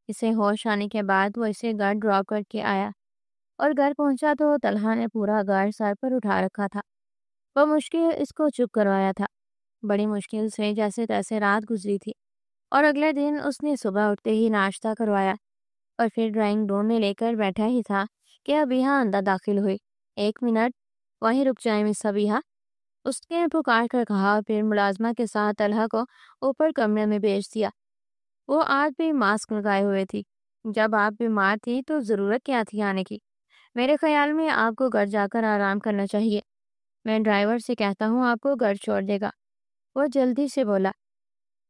اسے ہوش آنے کے بعد وہ اسے گھر ڈراپ کر کے آیا اور گھر پہنچا تو طلحہ نے پورا گھر سر پر اٹھا رکھا تھا۔ وہ مشکل اس کو چپ کروایا تھا، بڑی مشکل سے جیسے تیسے رات گزری تھی، اور اگلے دن اس نے صبح اٹھتے ہی ناشتہ کروایا اور پھر ڈرائنگ روم میں لے کر بیٹھا ہی تھا کہ ابیحہ اندر داخل ہوئی۔ 1 منٹ وہیں رک جائیں مس ابیحہ، اس نے پکار کر کہا، پھر ملازمہ کے ساتھ طلحہ کو اوپر کمرے میں بھیج دیا۔ وہ آج بھی ماسک لگائے ہوئے تھی۔ جب آپ بیمار تھی تو ضرورت کیا تھی آنے کی؟ میرے خیال میں آپ کو گھر جا کر آرام کرنا چاہیے۔ میں ڈرائیور سے کہتا ہوں آپ کو گھر چھوڑ دے گا۔ وہ جلدی سے بولا،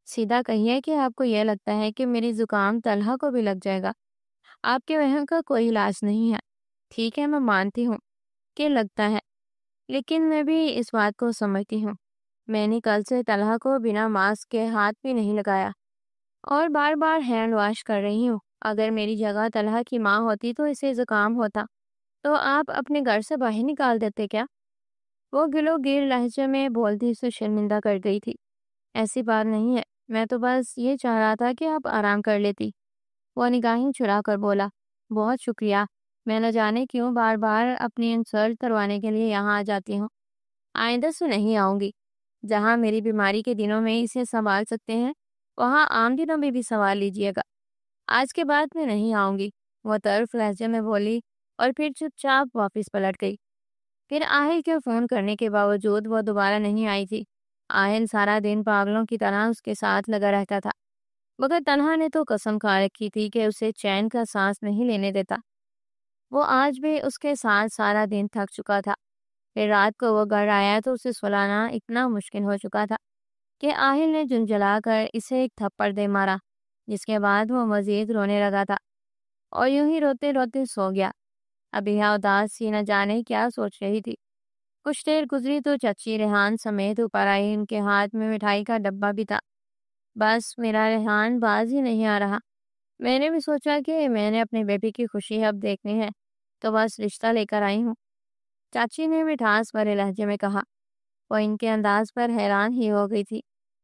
سیدھا کہیے کہ آپ کو یہ لگتا ہے کہ میری زکام طلحہ کو بھی لگ جائے گا۔ آپ کے وہم کا کوئی علاج نہیں ہے۔ ٹھیک ہے، میں مانتی ہوں کہ لگتا ہے، لیکن میں بھی اس بات کو سمجھتی ہوں۔ میں نے کل سے طلحہ کو بنا ماسک کے ہاتھ بھی نہیں لگایا اور بار بار ہینڈ واش کر رہی ہوں۔ اگر میری جگہ طلحہ کی ماں ہوتی تو اسے زکام ہوتا تو آپ اپنے گھر سے باہر نکال دیتے کیا؟ وہ گلو گیر لہجے میں بولتی اسے شرمندہ کر گئی تھی۔ ایسی بات نہیں ہے، میں تو بس یہ چاہ رہا تھا کہ آپ آرام کر لیتی۔ وہ نگاہیں چرا کر بولا، بہت شکریہ، میں نہ جانے کیوں بار بار اپنی انسلٹ کروانے کے لیے یہاں آ جاتی ہوں۔ آئندہ سے نہیں آؤں گی۔ جہاں میری بیماری کے دنوں میں اسے سنبھال سکتے ہیں وہاں عام دنوں میں بھی سنبھال لیجیے گا۔ آج کے بعد میں نہیں آؤں گی، وہ طرف لہجے میں بولی اور پھر چپ چاپ واپس پلٹ گئی۔ پھر آہل کے فون کرنے کے باوجود وہ دوبارہ نہیں آئی تھی۔ آہل سارا دن پاگلوں کی طرح اس کے ساتھ لگا رہتا تھا، مگر طلحہ نے تو قسم کھا رکھی تھی کہ اسے چین کا سانس نہیں لینے دیتا۔ وہ آج بھی اس کے ساتھ سارا دن تھک چکا تھا۔ پھر رات کو وہ گھر آیا تو اسے سلانا اتنا مشکل ہو چکا تھا کہ آہل نے جھنجھلا کر اسے ایک تھپڑ دے مارا، جس کے بعد وہ مزید رونے لگا تھا اور یوں ہی روتے روتے سو گیا۔ ابیحہ اداس سی نہ جانے کیا سوچ رہی تھی۔ کچھ دیر گزری تو چچی ریحان سمیت اوپر آئی، ان کے ہاتھ میں مٹھائی کا ڈبہ بھی تھا۔ بس میرا ریحان باز ہی نہیں آ رہا۔ میں نے بھی سوچا کہ میں نے اپنے بیٹی کی خوشی اب دیکھنی ہے تو بس رشتہ لے کر آئی ہوں، چاچی نے مٹھاس بھرے لہجے میں کہا۔ وہ ان کے انداز پر حیران ہی ہو گئی تھی،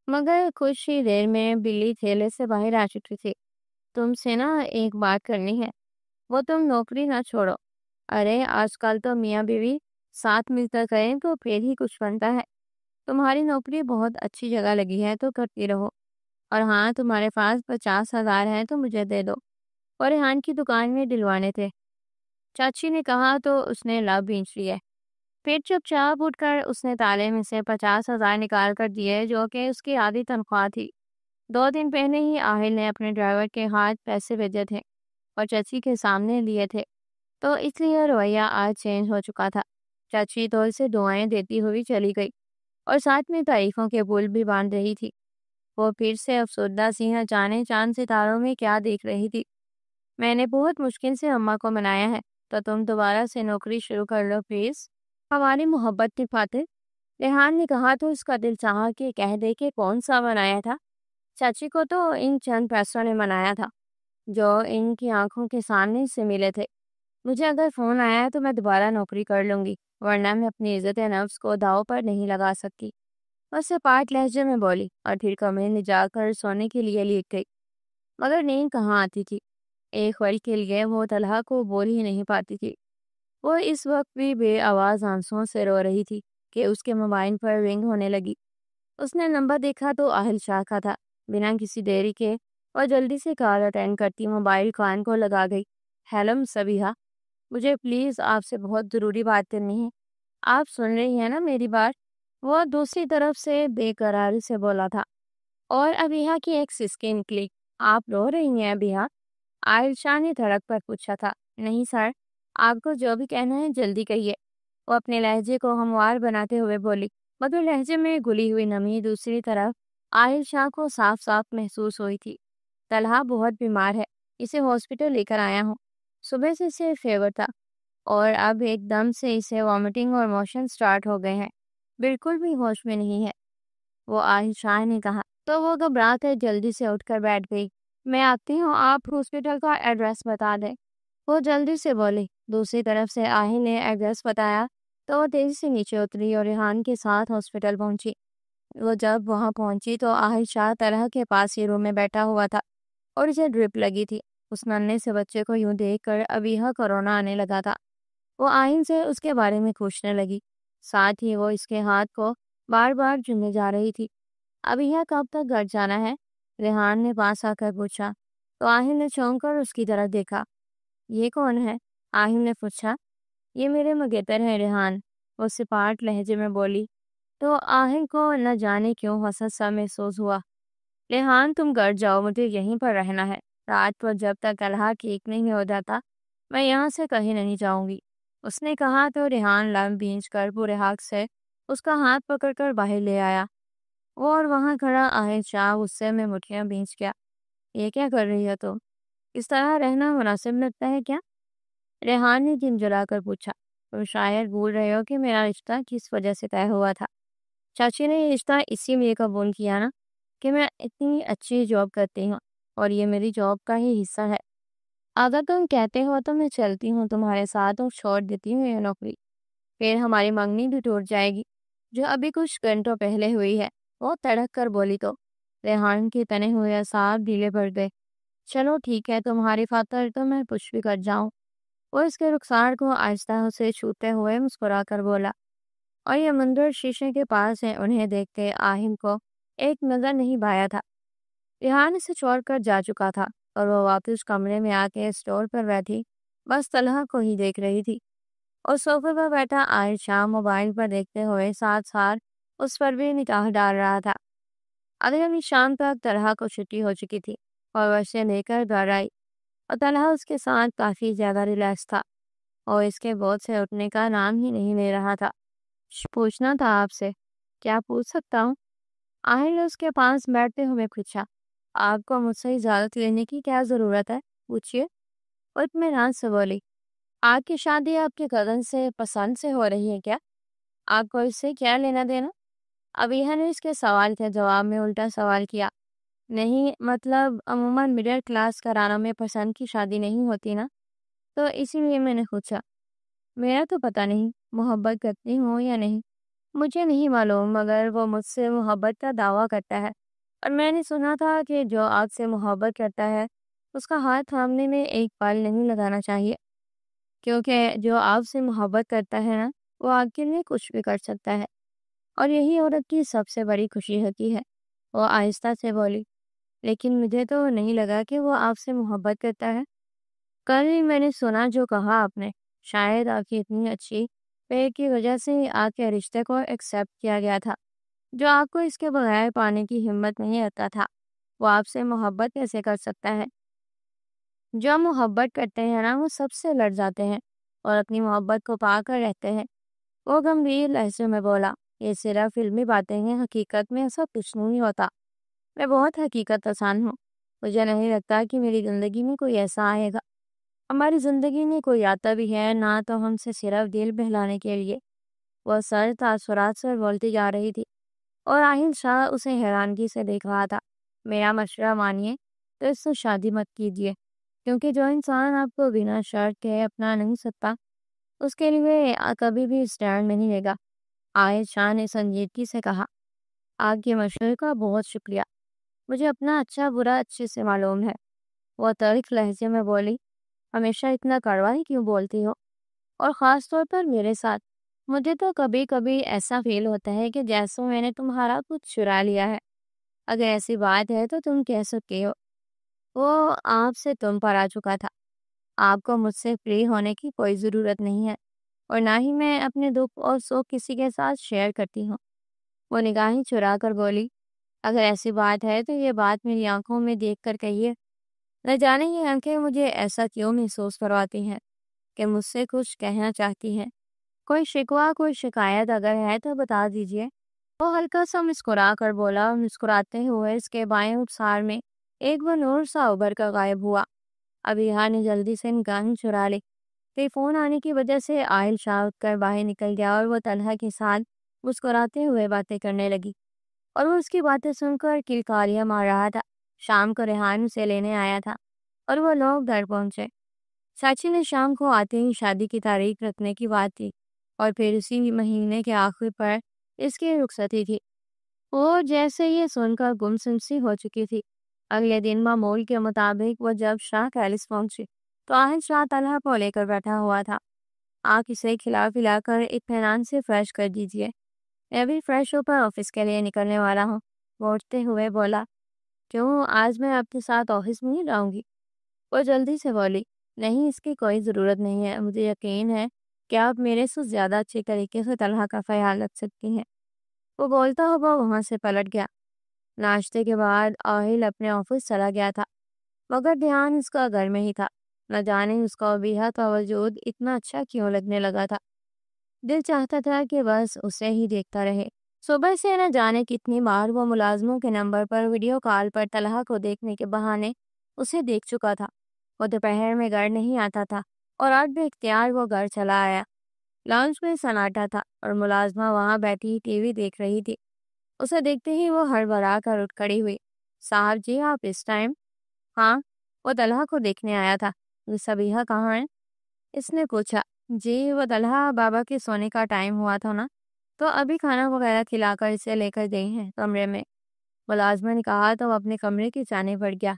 مگر کچھ ہی دیر میں بلی تھیلے سے باہر آ چکی تھی۔ تم سے نا ایک بات کرنی ہے، وہ تم نوکری نہ چھوڑو۔ ارے آج کل تو میاں بیوی ساتھ مل کر کریں تو پھر ہی کچھ بنتا ہے۔ تمہاری نوکری بہت اچھی جگہ لگی ہے تو کرتی رہو، اور ہاں تمہارے پاس 50,000 ہیں تو مجھے دے دو، اور ریحان کی دکان میں ڈلوانے تھے، چاچی نے کہا تو اس نے لب بھینچ لیے۔ پھر چپ چاپ اٹھ کر اس نے تالے میں سے 50,000 نکال کر دیے، جو کہ اس کی آدھی تنخواہ تھی۔ 2 دن پہلے ہی آہل نے اپنے ڈرائیور کے ہاتھ پیسے بھیجے تھے اور چچی کے سامنے لیے تھے، تو اس لیے رویہ آج چینج ہو چکا تھا۔ چچی تو اسے دعائیں دیتی ہوئی چلی گئی اور ساتھ میں تعریفوں کے بول بھی باندھ رہی تھی۔ وہ پھر سے افسردہ سی نہ جانے چاند ستاروں میں کیا دیکھ رہی تھی۔ میں نے بہت مشکل سے اماں کو منایا ہے، تو تم دوبارہ سے نوکری شروع کر لو پلیز، ہماری محبت کی خاطر۔ ریحان نے کہا تو اس کا دل چاہا کہ کہہ دے کہ کون سا منایا تھا۔ چاچی کو تو ان چند پیسوں نے منایا تھا جو ان کی آنکھوں کے سامنے سے ملے تھے۔ مجھے اگر فون آیا تو میں دوبارہ نوکری کر لوں گی، ورنہ میں اپنی عزت نفس کو داؤ پر نہیں لگا سکتی، اس سے پاٹ لہجے میں بولی، اور پھر کمرے میں جا کر سونے کے لیے لیٹ گئی۔ مگر نیند کہاں آتی تھی، ایک وقت کے لیے وہ طلحہ کو بول ہی نہیں پاتی تھی۔ وہ اس وقت بھی بے آواز آنسوؤں سے رو رہی تھی کہ اس کے موبائل پر رنگ ہونے لگی۔ اس نے نمبر دیکھا تو آہل شاہ کا تھا۔ بنا کسی دیری کے وہ جلدی سے کال اٹینڈ کرتی موبائل کان کو لگا گئی۔ ہیلو مس ابیحہ، مجھے پلیز آپ سے بہت ضروری بات کرنی ہے۔ آپ سن رہی ہیں نا میری بات؟ وہ دوسری طرف سے بے قراری سے بولا تھا، اور ابیحہ کی ایک سسکی نکلی۔ آپ رو رہی ہیں ابیحہ؟ آہل شاہ نے دھڑک پر پوچھا تھا۔ نہیں سر، آپ کو جو بھی کہنا ہے جلدی کہیے، وہ اپنے لہجے کو ہموار بناتے ہوئے بولی، مگر لہجے میں گلی ہوئی نمی دوسری طرف عاہل شاہ کو صاف صاف محسوس ہوئی تھی۔ طلحہ بہت بیمار ہے، اسے ہاسپٹل لے کر آیا ہوں۔ صبح سے اسے فیور تھا اور اب ایک دم سے اسے وامٹنگ اور موشن سٹارٹ ہو گئے ہیں، بالکل بھی ہوش میں نہیں ہے، وہ عاہل شاہ نے کہا۔ تو وہ گھبرا کر جلدی سے اٹھ کر بیٹھ گئی۔ میں آتی ہوں، آپ ہاسپٹل کا ایڈریس بتا دیں، وہ جلدی سے بولی۔ دوسری طرف سے آہل نے ایڈریس بتایا تو وہ تیزی سے نیچے اتری اور ریحان کے ساتھ ہاسپٹل پہنچی۔ وہ جب وہاں پہنچی تو عاہل شاہ طلحہ کے پاس ہی روم میں بیٹھا ہوا تھا اور اسے ڈرپ لگی تھی۔ اس ننھے سے بچے کو یوں دیکھ کر ابیحہ کو رونا آنے لگا تھا۔ وہ آہل سے اس کے بارے میں پوچھنے لگی، ساتھ ہی وہ اس کے ہاتھ کو بار بار چومنے جا رہی تھی۔ ابیحہ کب تک گھر جانا ہے؟ ریحان نے پاس آ کر پوچھا تو آہل نے چونک کر اس کی طرف دیکھا۔ یہ کون ہے؟ آہل نے پوچھا۔ یہ میرے مگیتر ہیں ریحان، وہ سپاٹ لہجے میں بولی۔ تو آہل کو نہ جانے کیوں حسد سا محسوس ہوا۔ ریحان تم گھر جاؤ، مجھے یہیں پر رہنا ہے، رات کو جب تک طلحہ ٹھیک نہیں ہو جاتا میں یہاں سے کہیں نہیں جاؤں گی، اس نے کہا تو ریحان لم بھینچ کر پورے حق سے اس کا ہاتھ پکڑ کر باہر لے آیا۔ وہ اور وہاں کھڑا عاہل شاہ غصے میں مٹھیاں بھینچ گیا۔ یہ کیا کر رہی ہے تم؟ اس طرح رہنا مناسب لگتا ہے کیا؟ ریحان نے جھنجھلا کر پوچھا۔ تم شاید بھول رہے ہو کہ میرا رشتہ کس وجہ سے طے ہوا تھا۔ چاچی نے یہ رشتہ اسی لیے قبول کیا نا کہ میں اتنی اچھی جاب کرتی ہوں اور یہ میری جاب کا ہی حصہ ہے۔ اگر تم کہتے ہو تو میں چلتی ہوں تمہارے ساتھ اور چھوڑ دیتی ہوں یہ نوکری، پھر ہماری منگنی بھی ٹوٹ جائے گی جو ابھی کچھ گھنٹوں پہلے ہوئی ہے، وہ تڑک کر بولی تو ریحان کے تنے ہوئے اعصاب ڈھیلے پڑ گئے۔ چلو ٹھیک ہے، تمہاری خاطر تو میں کچھ بھی کر جاؤں، وہ اس کے رخسار کو آہستہ سے چھوتے ہوئے مسکرا کر بولا۔ اور یہ منظر شیشے کے پاس ہے، انہیں دیکھتے آہل کو ایک نظر نہیں بایا تھا۔ ریحان اسے چھوڑ کر جا چکا تھا اور وہ واپس کمرے میں آ کے اسٹور پر بیٹھی بس طلحہ کو ہی دیکھ رہی تھی، اور صوفے پر بیٹھا عاہل شاہ موبائل پر دیکھتے ہوئے ساتھ ساتھ اس پر بھی نگاہ ڈال رہا تھا۔ اگلے دن شام تک طلحہ کو چھٹی ہو چکی تھی اور وہ اسے لے کر گھر آئی، اور طلحہ اس کے ساتھ کافی زیادہ ریلیکس تھا اور اس کے گود سے اٹھنے کا نام ہی نہیں لے رہا تھا۔ پوچھنا تھا آپ سے۔ کیا پوچھ سکتا ہوں؟ آہل نے اس کے پاس بیٹھتے ہوئے پوچھا۔ آپ کو مجھ سے اجازت لینے کی کیا ضرورت ہے؟ پوچھیے، وہ اطمینان سے بولی۔ آپ کی شادی آپ کے کزن سے پسند سے ہو رہی ہے کیا؟ آپ کو اس سے کیا لینا دینا؟ ابیحہ نے اس کے سوال کے جواب میں الٹا سوال کیا۔ نہیں، مطلب عموماً مڈل کلاس گھرانوں میں پسند کی شادی نہیں ہوتی نا، تو اسی لیے میں نے پوچھا۔ میرا تو پتہ نہیں محبت کرتی ہوں یا نہیں، مجھے نہیں معلوم، مگر وہ مجھ سے محبت کا دعویٰ کرتا ہے، اور میں نے سنا تھا کہ جو آپ سے محبت کرتا ہے اس کا ہاتھ تھامنے میں ایک پل نہیں لگانا چاہیے، کیونکہ جو آپ سے محبت کرتا ہے نا وہ آپ کے لیے کچھ بھی کر سکتا ہے، اور یہی عورت کی سب سے بڑی خوشی ہوتی ہے، وہ آہستہ سے بولی۔ لیکن مجھے تو نہیں لگا کہ وہ آپ سے محبت کرتا ہے۔ کل ہی میں نے سنا جو کہا آپ نے، شاید آپ کی اتنی اچھی پیٹ کی وجہ سے آپ کے رشتے کو ایکسیپٹ کیا گیا تھا، جو آپ کو اس کے بغیر پانے کی ہمت نہیں رکھتا تھا، وہ آپ سے محبت کیسے کر سکتا ہے؟ جو محبت کرتے ہیں نا وہ سب سے لڑ جاتے ہیں اور اپنی محبت کو پا کر رہتے ہیں، وہ گمبھیر لہجے میں بولا۔ یہ صرف فلمی باتیں ہیں، حقیقت میں ایسا کچھ نہیں ہوتا، میں بہت حقیقت پسند ہوں، مجھے نہیں لگتا کہ میری زندگی میں کوئی ایسا آئے گا، ہماری زندگی میں کوئی آتا بھی ہے نہ تو ہم سے صرف دل بہلانے کے لیے۔ وہ سر تاثرات سے بولتی جا رہی تھی اور عاہل شاہ اسے حیرانگی سے دیکھ رہا تھا۔ میرا مشورہ مانیے تو اس سے شادی مت کیجیے، کیونکہ جو انسان آپ کو بنا شرط کے اپنا نہیں سکتا اس کے لیے کبھی بھی اسٹینڈ نہیں لے گا، عاہل شاہ نے سنجیدگی سے کہا۔ آپ کے مشورے کا بہت شکریہ، مجھے اپنا اچھا برا اچھے سے معلوم ہے، وہ تلخ لہجے میں بولی۔ ہمیشہ اتنا کڑوا ہی کیوں بولتی ہو؟ اور خاص طور پر میرے ساتھ، مجھے تو کبھی کبھی ایسا فیل ہوتا ہے کہ جیسے میں نے تمہارا کچھ چرا لیا ہے، اگر ایسی بات ہے تو تم کہہ سکتے ہو۔ وہ آپ سے تم پر آ چکا تھا، آپ کو مجھ سے فری ہونے کی کوئی ضرورت نہیں ہے، اور نہ ہی میں اپنے دکھ اور سوگ کسی کے ساتھ شیئر کرتی ہوں، وہ نگاہیں چرا کر بولی۔ اگر ایسی بات ہے تو یہ بات میری آنکھوں میں دیکھ کر کہیے، نہ جانے یہ آنکھیں مجھے ایسا کیوں محسوس کرواتی ہیں کہ مجھ سے کچھ کہنا چاہتی ہیں۔ کوئی شکوہ، کوئی شکایت اگر ہے تو بتا دیجیے۔ وہ ہلکا سا مسکرا کر بولا اور مسکراتے ہوئے اس کے بائیں رخسار میں ایک وہ نور سا ابھر کر غائب ہوا۔ ابیہا نے جلدی سے نگاہیں چرا لی۔ ٹیلی فون آنے کی وجہ سے عاہل شاہ اٹھ کر باہر نکل گیا اور وہ طلحہ کے ساتھ مسکراتے ہوئے باتیں کرنے لگی اور وہ اس کی باتیں سن کر کلکاریاں مار رہا تھا۔ شام کو ریحان اسے لینے آیا تھا اور وہ لوگ گھر پہنچے۔ چاچی نے شام کو آتے ہی شادی کی تاریخ رکھنے کی بات تھی اور پھر اسی مہینے کے آخر پر اس کی رخصتی تھی۔ وہ جیسے یہ سن کر گمسم سی ہو چکی تھی۔ اگلے دن معمول کے مطابق وہ جب شاہ پیلس پہنچی تو عاہل شاہ طلحہ کو لے کر بیٹھا ہوا تھا۔ آپ اسے کھلا پلا کر اطمینان سے فریش کر دیجیے، میں بھی فریش ہو کر آفس کے لیے نکلنے والا ہوں۔ وہ اٹھتے ہوئے بولا، کیوں آج میں آپ کے ساتھ آفس نہیں جاؤں گی؟ وہ جلدی سے بولی، نہیں، اس کی کوئی ضرورت نہیں ہے، مجھے یقین ہے کہ آپ میرے سے زیادہ اچھے طریقے سے طلحہ کا خیال رکھ سکتی ہیں۔ وہ بولتا ہوا وہاں سے پلٹ گیا۔ ناشتے کے بعد عاہل اپنے آفس چلا گیا تھا مگر دھیان اس کا گھر میں ہی تھا۔ نہ جانے اس کا ابیہا کا وجود اتنا اچھا کیوں لگنے لگا تھا۔ دل چاہتا تھا کہ بس اسے ہی دیکھتا رہے۔ صبح سے نہ جانے کتنی بار وہ ملازموں کے نمبر پر ویڈیو کال پر طلحہ کو دیکھنے کے بہانے اسے دیکھ چکا تھا۔ وہ دوپہر میں گھر نہیں آتا تھا اور آج بھی اختیار وہ گھر چلا آیا۔ لانچ میں سناٹا تھا اور ملازمہ وہاں بیٹھی ٹی وی دیکھ رہی تھی۔ اسے دیکھتے ہی وہ ہڑبڑا کر اٹھ کھڑی ہوئی۔ صاحب جی، آپ اس ٹائم؟ ہاں، وہ طلحہ کو دیکھنے آیا تھا۔ صبیحہ کہاں ہے؟ اس نے پوچھا۔ جی، وہ طلحہ بابا کے سونے کا ٹائم ہوا تھا نا، تو ابھی کھانا وغیرہ کھلا کر اسے لے کر گئی ہیں کمرے میں، ملازمہ نے کہا تو وہ اپنے کمرے کی جانب بڑھ گیا۔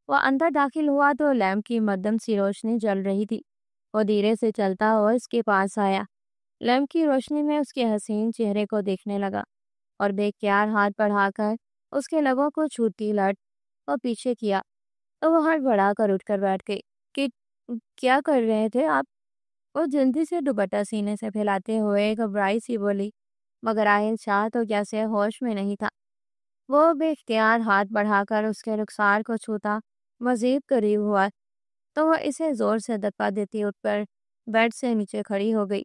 وہ اندر داخل ہوا تو لیمپ کی مدھم سی روشنی جل رہی تھی۔ وہ دھیرے سے چلتا ہوا اس کے پاس آیا، لیمپ کی روشنی میں اس کے حسین چہرے کو دیکھنے لگا اور بے اختیار ہاتھ بڑھا کر اس کے لبوں کو چھوتی لٹ اور پیچھے کیا تو وہ ہڑبڑا کر اٹھ کر بیٹھ گئی۔ کہ کیا کر رہے تھے آپ؟ وہ جلدی سے دوپٹہ سینے سے پھیلاتے ہوئے گھبرائی سی بولی، مگر عاہل شاہ تو جیسے ہوش میں نہیں تھا۔ وہ بے اختیار ہاتھ بڑھا کر اس کے رخسار کو چھوتا مزید قریب ہوا تو وہ اسے زور سے دھکا دیتی اٹھ کر بیڈ سے نیچے کھڑی ہو گئی۔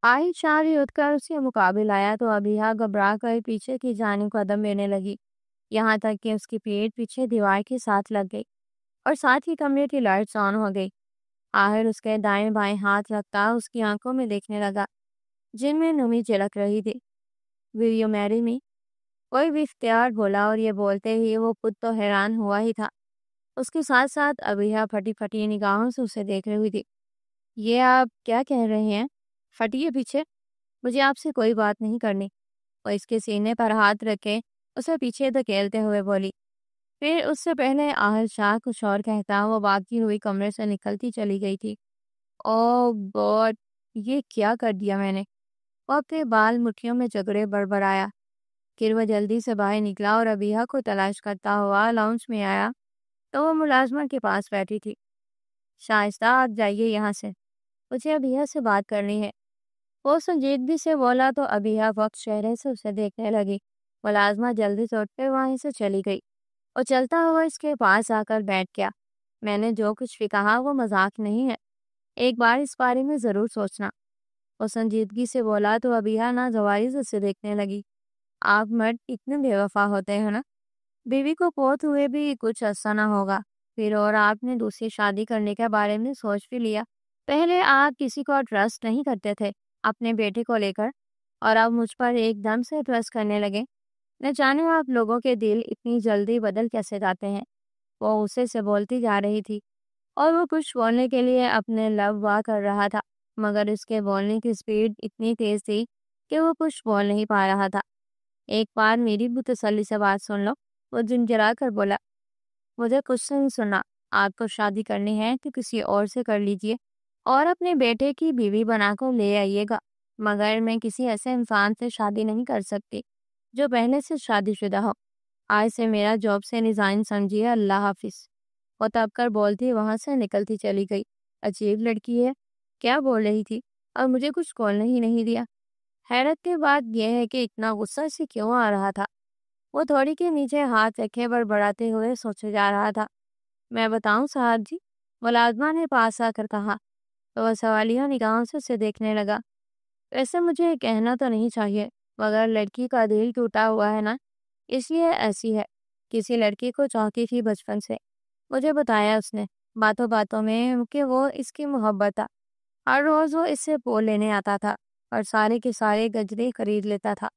عاہل شاہ بھی اٹھ کر اس کے مقابل آیا تو ابیہا گھبرا کر پیچھے کی جانب قدم لینے لگی، یہاں تک کہ اس کی پیٹھ پیچھے دیوار کے ساتھ لگ گئی اور ساتھ ہی کمرے کی لائٹس آن ہو گئی۔ آخر اس کے دائیں بائیں ہاتھ رکھتا اس کی آنکھوں میں دیکھنے لگا جن میں نمی جھلک رہی تھی۔ ول یو میری می؟ کوئی بھی اختیار بولا اور یہ بولتے ہی وہ خود تو حیران ہوا ہی تھا، اس کے ساتھ ساتھ ابیہا پھٹی پھٹی نگاہوں سے اسے دیکھ رہی تھی۔ یہ آپ کیا کہہ رہے ہیں؟ ہٹیے پیچھے، مجھے آپ سے کوئی بات نہیں کرنی۔ وہ اس کے سینے پر ہاتھ رکھے اسے پیچھے دھکیلتے ہوئے بولی۔ پھر اس سے پہلے عاہل شاہ کچھ اور کہتا وہ بھاگتی ہوئی کمرے سے نکلتی چلی گئی تھی۔ او گاڈ، یہ کیا کر دیا میں نے؟ وہ اپنے بال مٹھیوں میں جگڑے بڑبڑایا۔ پھر وہ جلدی سے باہر نکلا اور ابیہا کو تلاش کرتا ہوا لاؤنج میں آیا تو وہ ملازمہ کے پاس بیٹھی تھی۔ شائستہ، آپ جائیے یہاں سے، مجھے ابیہا سے بات کرنی ہے۔ وہ سنجیدگی سے بولا تو ابیہا وقت چہرے سے اسے دیکھنے لگی۔ ملازمہ جلدی سے اٹھ کر وہیں سے چلی گئی اور چلتا ہوا اس کے پاس آ کر بیٹھ گیا۔ میں نے جو کچھ بھی کہا وہ مذاق نہیں ہے، ایک بار اس بارے میں ضرور سوچنا۔ وہ سنجیدگی سے بولا تو ابیہا ناگواری سے اسے دیکھنے لگی۔ آپ مرد اتنے بے وفا ہوتے ہیں نا، بیوی کو فوت ہوئے بھی کچھ عرصہ نہ ہوگا، پھر اور آپ نے دوسری شادی کرنے کے بارے میں سوچ بھی لیا۔ پہلے آپ کسی کو ٹرسٹ نہیں کرتے تھے اپنے بیٹے کو لے کر، اور اب مجھ پر ایک دم سے ٹرسٹ کرنے لگے۔ نہ جانے آپ لوگوں کے دل اتنی جلدی بدل کیسے جاتے ہیں۔ وہ غصے سے بولتی جا رہی تھی اور وہ کچھ بولنے کے لیے اپنے لب وا کر رہا تھا مگر اس کے بولنے کی سپیڈ اتنی تیز تھی کہ وہ کچھ بول نہیں پا رہا تھا۔ ایک بار میری بھی تسلی سے بات سن لو، وہ جھنجھلا کر بولا۔ مجھے کچھ نہیں سننا، آپ کو شادی کرنی ہے تو کسی اور سے کر لیجئے اور اپنے بیٹے کی بیوی بنا کر لے آئیے گا، مگر میں کسی ایسے انسان سے شادی نہیں کر سکتی جو پہلے سے شادی شدہ ہو۔ آج سے میرا جاب سے ریزائن سمجھیے، اللہ حافظ۔ وہ تب کر بولتی وہاں سے نکلتی چلی گئی۔ عجیب لڑکی ہے، کیا بول رہی تھی اور مجھے کچھ بولنے ہی نہیں دیا۔ حیرت کی بات یہ ہے کہ اتنا غصہ سے کیوں آ رہا تھا۔ وہ تھوڑی کے نیچے ہاتھ رکھے بڑبڑاتے ہوئے سوچے جا رہا تھا۔ میں بتاؤں صاحب جی، ملازمہ نے پاس آ کر کہا۔ تو وہ سوالیہ نگاہوں سے اسے دیکھنے لگا۔ ویسے مجھے کہنا تو نہیں چاہیے، مگر لڑکی کا دل ٹوٹا ہوا ہے نا، اس لیے ایسی ہے۔ کسی لڑکی کو چاہتی تھی بچپن سے، مجھے بتایا اس نے باتوں باتوں میں کہ وہ اس کی محبت تھا۔ ہر روز وہ اس سے پول لینے آتا تھا اور سارے کے سارے گجرے خرید لیتا تھا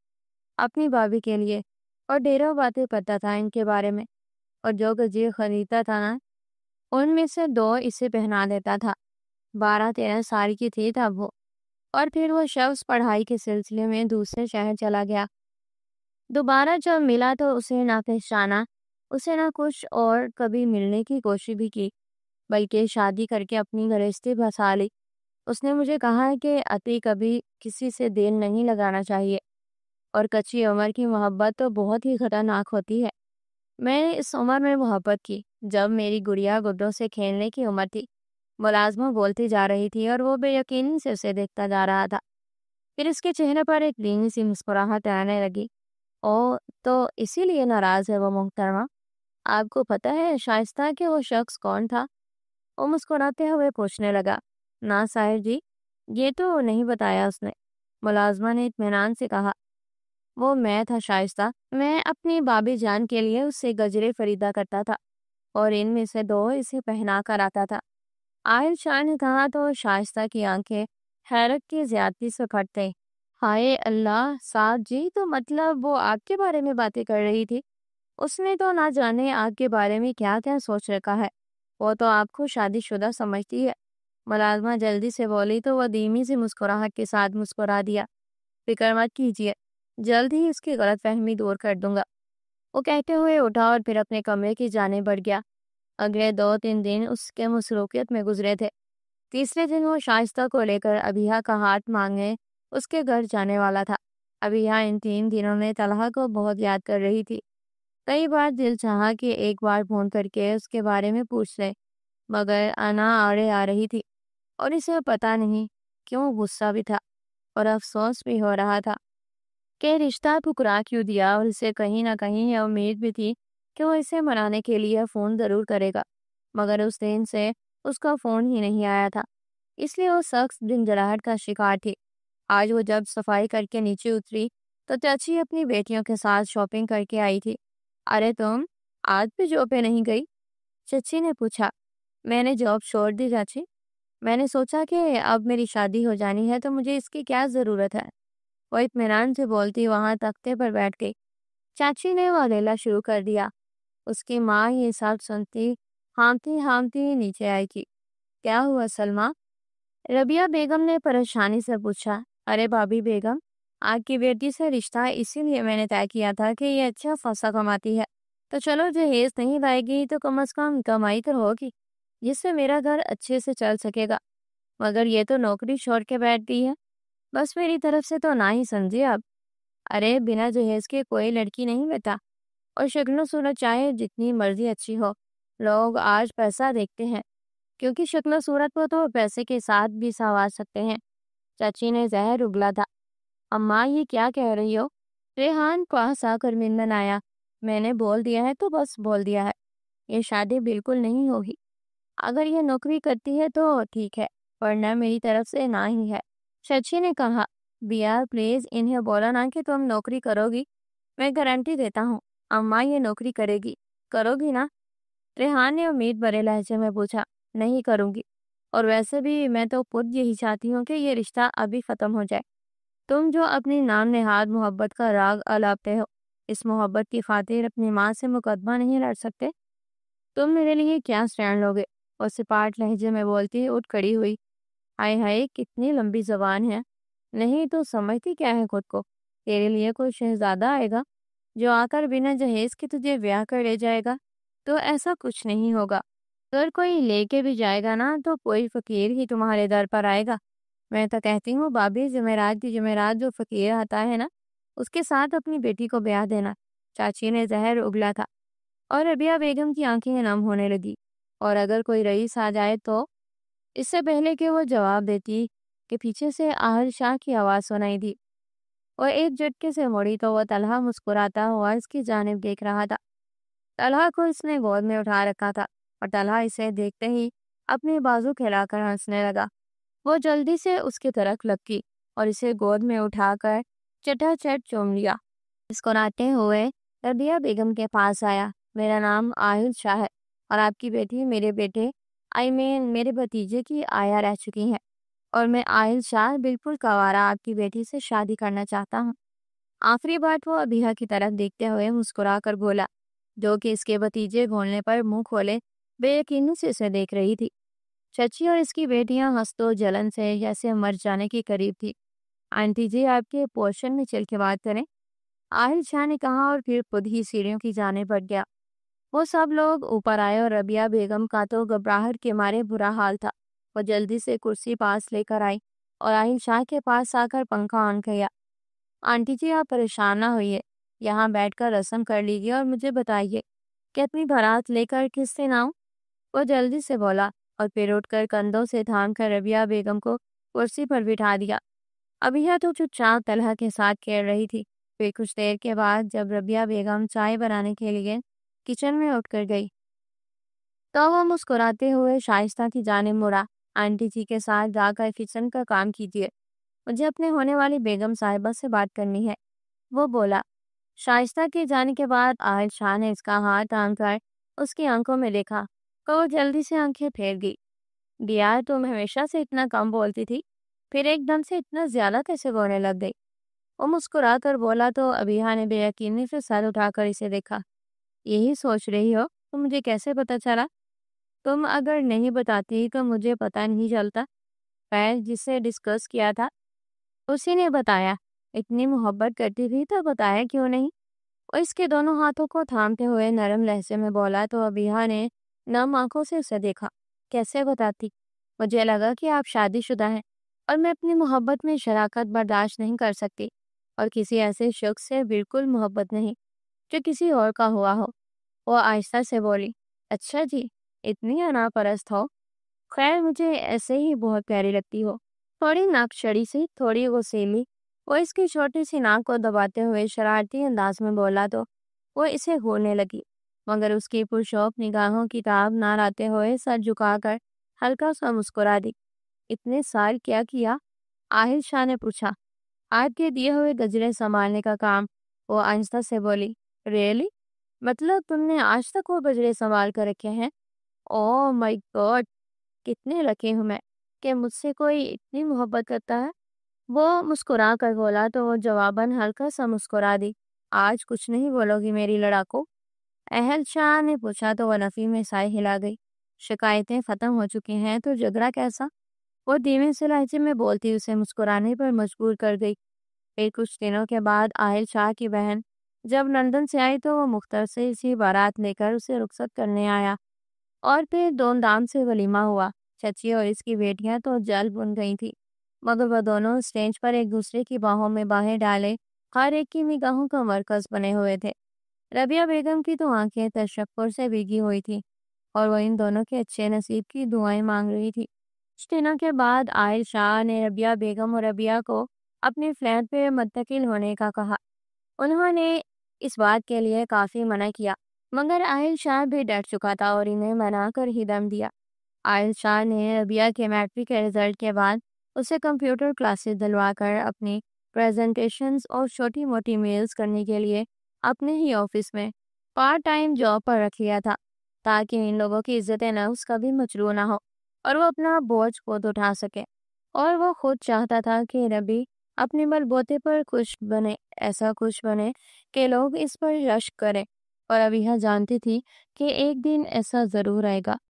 اپنی بھابھی کے لیے، اور ڈھیروں باتیں کرتا تھا ان کے بارے میں، اور جو گجرے خریدتا تھا نا ان میں سے 2 اسے پہنا دیتا تھا۔ 12-13 سال کی تھی تب وہ، اور پھر وہ شخص پڑھائی کے سلسلے میں دوسرے شہر چلا گیا۔ دوبارہ جب ملا تو اسے نہ پہچانا، اسے نہ کچھ، اور کبھی ملنے کی کوشش بھی کی، بلکہ شادی کر کے اپنی گرہستی بسا لی۔ اس نے مجھے کہا ہے کہ عتی کبھی کسی سے دل نہیں لگانا چاہیے، اور کچی عمر کی محبت تو بہت ہی خطرناک ہوتی ہے۔ میں نے اس عمر میں محبت کی جب میری گڑیا گڈوں سے کھیلنے کی عمر تھی۔ ملازمہ بولتی جا رہی تھی اور وہ بے یقینی سے اسے دیکھتا جا رہا تھا۔ پھر اس کے چہرے پر ایک دھیمی سی مسکراہٹ آنے لگی۔ او، تو اسی لیے ناراض ہے وہ محترمہ؟ آپ کو پتہ ہے شائستہ کہ وہ شخص کون تھا؟ وہ مسکراتے ہوئے پوچھنے لگا۔ نا ساحر جی، یہ تو نہیں بتایا اس نے، ملازمہ نے اطمینان سے کہا۔ وہ میں تھا شائستہ، میں اپنی بابی جان کے لیے اس سے گجرے خریدا کرتا تھا، اور ان میں سے 2 اسے پہنا کر آتا تھا۔ عائل شاہ نے کہا تو شائستہ کی آنکھیں حیرت کی زیادتی سے پھٹ گئیں۔ ہائے اللہ، صاحب جی، تو مطلب وہ آپ کے بارے میں باتیں کر رہی تھی؟ اس نے تو نہ جانے آپ کے بارے میں کیا کیا سوچ رکھا ہے، وہ تو آپ کو شادی شدہ سمجھتی ہے۔ ملازمہ جلدی سے بولی تو وہ دھیمی سی مسکراہٹ کے ساتھ مسکرا دیا۔ فکر مت کیجیے، جلد ہی اس کی غلط فہمی دور کر دوں گا، وہ کہتے ہوئے اٹھا اور پھر اپنے کمرے کی جانب بڑھ گیا۔ اگلے 2-3 دن اس کے مصروفیت میں گزرے تھے۔ تیسرے دن وہ شائستہ کو لے کر ابیہ کا ہاتھ مانگنے اس کے گھر جانے والا تھا۔ ابیہ ان 3 دنوں میں طلحہ کو بہت یاد کر رہی تھی۔ کئی بار دل چاہا کہ ایک بار فون کر کے اس کے بارے میں پوچھ لے، مگر انا آڑے آ رہی تھی، اور اسے پتہ نہیں کیوں غصہ بھی تھا اور افسوس بھی ہو رہا تھا کہ رشتہ ٹھکرا کیوں دیا، اور اسے کہیں نہ کہیں یہ امید بھی تھی کہ وہ اسے منانے کے لیے فون ضرور کرے گا، مگر اس دن سے اس کا فون ہی نہیں آیا تھا، اس لیے وہ سخت جھنجھلاہٹ کا شکار تھی۔ آج وہ جب صفائی کر کے نیچے اتری تو چاچی اپنی بیٹیوں کے ساتھ شاپنگ کر کے آئی تھی۔ ارے تم آج بھی جاب پہ نہیں گئی؟ چچی نے پوچھا۔ میں نے جاب چھوڑ دی چاچی، میں نے سوچا کہ اب میری شادی ہو جانی ہے تو مجھے اس کی کیا ضرورت ہے، وہ اطمینان سے بولتی وہاں تختے پر بیٹھ گئی۔ چاچی نے وہ لیلا شروع کر دیا۔ اس کی ماں یہ سب سنتی ہامتی نیچے آئی تھی۔ کیا ہوا سلمہ؟ ربیہ بیگم نے پریشانی سے پوچھا۔ ارے بھابھی بیگم، آپ کی بیٹی سے رشتہ اسی لیے میں نے طے کیا تھا کہ یہ اچھا خاصا کماتی ہے، تو چلو جہیز نہیں لائے گی تو کم از کم کمائی تو ہوگی جس سے میرا گھر اچھے سے چل سکے گا، مگر یہ تو نوکری چھوڑ کے بیٹھ گئی ہے۔ بس میری طرف سے تو نہ ہی سمجھے اب۔ ارے بنا جہیز کے کوئی لڑکی نہیں لیتا، اور شکل و صورت چاہے جتنی مرضی اچھی ہو، لوگ آج پیسہ دیکھتے ہیں، کیونکہ شکل و صورت کو تو پیسے کے ساتھ بھی سنوار سکتے ہیں۔ چاچی نے زہر اگلا تھا۔ اماں یہ کیا کہہ رہی ہو؟ ریحان پاس آ کر منمن آیا۔ میں نے بول دیا ہے تو بس بول دیا ہے، یہ شادی بالکل نہیں ہوگی۔ اگر یہ نوکری کرتی ہے تو ٹھیک ہے، ورنہ میری طرف سے نہ ہی ہے۔ چچی نے کہا۔ بیار پلیز انہیں بولا نا کہ تم نوکری کرو گی، میں گارنٹی دیتا ہوں اماں یہ نوکری کرو گی نا؟ ریحان نے امید بھرے لہجے میں پوچھا۔ نہیں کروں گی، اور ویسے بھی میں تو خود یہی چاہتی ہوں کہ یہ رشتہ ابھی ختم ہو جائے۔ تم جو اپنی نام نہاد محبت کا راگ الاپتے ہو، اس محبت کی خاطر اپنی ماں سے مقدمہ نہیں لڑ سکتے؟ تم میرے لیے کیا سٹینڈ لوگے؟ اور سپاٹ لہجے میں بولتی اٹھ کھڑی ہوئی۔ ہائے ہائے، کتنی لمبی زبان ہے، نہیں تو سمجھتی کیا ہے خود کو؟ تیرے لیے کوئی شہزادہ آئے گا جو آ کر بنا جہیز کے تجھے بیاہ کر لے جائے گا؟ تو ایسا کچھ نہیں ہوگا۔ اگر کوئی لے کے بھی جائے گا نا تو کوئی فقیر ہی تمہارے در پر آئے گا۔ میں تو کہتی ہوں بابی، جمعرات جو فقیر آتا ہے نا اس کے ساتھ اپنی بیٹی کو بیاہ دینا۔ چاچی نے زہر اگلا تھا، اور ربیہ بیگم کی آنکھیں نم ہونے لگی۔ اور اگر کوئی رئیس آ جائے تو؟ اس سے پہلے کہ وہ جواب دیتی کہ پیچھے سے آہل شاہ کی آواز سنائی دی۔ وہ ایک جھٹکے سے مڑی تو وہ طلحہ مسکراتا ہوا اس کی جانب دیکھ رہا تھا۔ طلحہ کو اس نے گود میں اٹھا رکھا تھا، اور طلحہ اسے دیکھتے ہی اپنے بازو کھیلا کر ہنسنے لگا۔ وہ جلدی سے اس کی طرف لپکی اور اسے گود میں اٹھا کر چٹا چٹ چوم لیا۔ مسکراتے ہوئے ربیہ بیگم کے پاس آیا۔ میرا نام آہل شاہ ہے اور آپ کی بیٹی میرے بیٹے میرے بھتیجے کی آیا رہ چکی ہے، اور میں آہل شاہ بالکل کنوارا آپ کی بیٹی سے شادی کرنا چاہتا ہوں۔ آخری بات وہ ابیہ کی طرف دیکھتے ہوئے مسکرا کر بولا، جو کہ اس کے بھتیجے بولنے پر منہ کھولے بے یقینی سے اسے دیکھ رہی تھی۔ چچی اور اس کی بیٹیاں ہنس و جلن سے جیسے مر جانے کے قریب تھی۔ آنٹی جی، آپ کے پورشن میں چل کے بات کریں، آہل شاہ نے کہا، اور پھر خود ہی سیڑھیوں کی جانب بڑھ گیا۔ وہ سب لوگ اوپر آئے اور ربیہ بیگم کا تو گھبراہٹ کے مارے برا حال تھا۔ وہ جلدی سے کرسی پاس لے کر آئی اور آہل شاہ کے پاس آ کر پنکھا آن کیا۔ آنٹی جی، آپ پریشان نہ ہوئیے، یہاں بیٹھ کر رسم کر لیجیے اور مجھے بتائیے کہ اپنی بارات لے کر کس دن آؤں؟ وہ جلدی سے بولا اور پھر اٹھ کر کندھوں سے تھام کر ربیہ بیگم کو کرسی پر بٹھا دیا۔ ابیہ تو چپ چاپ طلحہ کے ساتھ کھیل رہی تھی۔ پھر کچھ دیر کے بعد جب ربیہ بیگم چائے بنانے کے لیے کچن میں اٹھ کر گئی تو وہ مسکراتے ہوئے شائستہ کی جانب مڑا۔ آنٹی جی کے ساتھ جا کر کچن کا کام کیجیے، مجھے اپنے ہونے والی بیگم صاحبہ سے بات کرنی ہے، وہ بولا۔ شائستہ کے جانے کے بعد آہل شاہ نے اس کا ہاتھ تھام کر اس کی آنکھوں میں دیکھا تو وہ جلدی سے آنکھیں پھیر گئی۔ دیا، تم ہمیشہ سے اتنا کم بولتی تھی، پھر ایک دم سے اتنا زیادہ کیسے بولنے لگ گئی؟ وہ مسکرا کر بولا تو ابیہ نے بے یقینی سے سر اٹھا کر اسے دیکھا۔ یہی سوچ رہی ہو تو مجھے کیسے پتا چلا؟ تم اگر نہیں بتاتی تو مجھے پتا نہیں چلتا۔ پہل جس سے ڈسکس کیا تھا اسی نے بتایا، اتنی محبت کرتی تھی تو بتایا کیوں نہیں؟ وہ اس کے دونوں ہاتھوں کو تھامتے ہوئے نرم لہجے میں بولا تو ابیہ نے نم آنکھوں سے اسے دیکھا۔ کیسے بتاتی؟ مجھے لگا کہ آپ شادی شدہ ہیں اور میں اپنی محبت میں شراکت برداشت نہیں کر سکتی، اور کسی ایسے شخص سے بالکل محبت نہیں جو کسی اور کا ہوا ہو۔ وہ آہستہ سے بولی، اچھا جی، اتنی انا پرست ہو؟ خیر، مجھے ایسے ہی بہت پیاری لگتی ہو، تھوڑی ناک چڑی سی، تھوڑی غصیلی۔ وہ اس کی چھوٹی سی ناک کو دباتے ہوئے شرارتی انداز میں بولا تو وہ اسے گھورنے لگی، مگر اس کی پرشوق نگاہوں کی تاب نہ لاتے ہوئے سر جھکا کر ہلکا سا مسکرا دی۔ اتنے سال کیا کیا؟ آہل شاہ نے پوچھا۔ آپ کے دیے ہوئے گجرے سنبھالنے کا کام، وہ آہستہ سے بولی۔ ریئلی؟ مطلب تم نے آج تک وہ گجرے سنبھال کر رکھے ہیں؟ اوہ مائی گاڈ، کتنے لکی ہوں میں کہ مجھ سے کوئی اتنی محبت کرتا ہے، وہ مسکرا کر بولا تو وہ جواباً ہلکا سا مسکرا دی۔ آج کچھ نہیں بولو گی میری لڑاکو؟ اہل شاہ نے پوچھا تو وہ نفی میں سائے ہلا گئی۔ شکایتیں ختم ہو چکی ہیں تو جھگڑا کیسا؟ وہ دھیمے سے لہجے میں بولتی اسے مسکرانے پر مجبور کر گئی۔ پھر کچھ دنوں کے بعد آہل شاہ کی بہن جب لندن سے آئی تو وہ مختصر سی بارات لے کر اسے رخصت کرنے آیا، اور پھر دھوم دھام سے ولیمہ ہوا۔ چچی اور اس کی بیٹیاں تو جل بن گئی تھی، مگر وہ دونوں اسٹیج پر ایک دوسرے کی باہوں میں باہیں ڈالے ہر ایک کی نگاہوں کا مرکز بنے ہوئے تھے۔ ربیہ بیگم کی تو آنکھیں تشکر سے بھیگی ہوئی تھی اور وہ ان دونوں کے اچھے نصیب کی دعائیں مانگ رہی تھی۔ کچھ دنوں کے بعد آہل شاہ نے ربیہ بیگم اور ربیہ کو اپنے فلیٹ پہ منتقل ہونے کا کہا۔ انہوں نے اس بات کے لیے کافی منع کیا، مگر آہل شاہ بھی ڈر چکا تھا اور انہیں منا کر ہی دم دیا۔ آہل شاہ نے ربیہ کے میٹرک کے رزلٹ کے بعد اسے کمپیوٹر کلاسز دلوا کر اپنی پریزنٹیشنز اور چھوٹی موٹی میلز کرنے کے لیے اپنے ہی آفس میں پارٹ ٹائم جاب پر رکھ لیا تھا، تاکہ ان لوگوں کی عزت نفس کبھی مجروح نہ ہو اور وہ اپنا بوجھ خود اٹھا سکے۔ اور وہ خود چاہتا تھا کہ ربی اپنے بل بوتے پر خوش بنے، ایسا خوش بنے کہ لوگ اس پر رشک کریں، اور ابیہ جانتی تھی کہ ایک دن ایسا ضرور آئے گا۔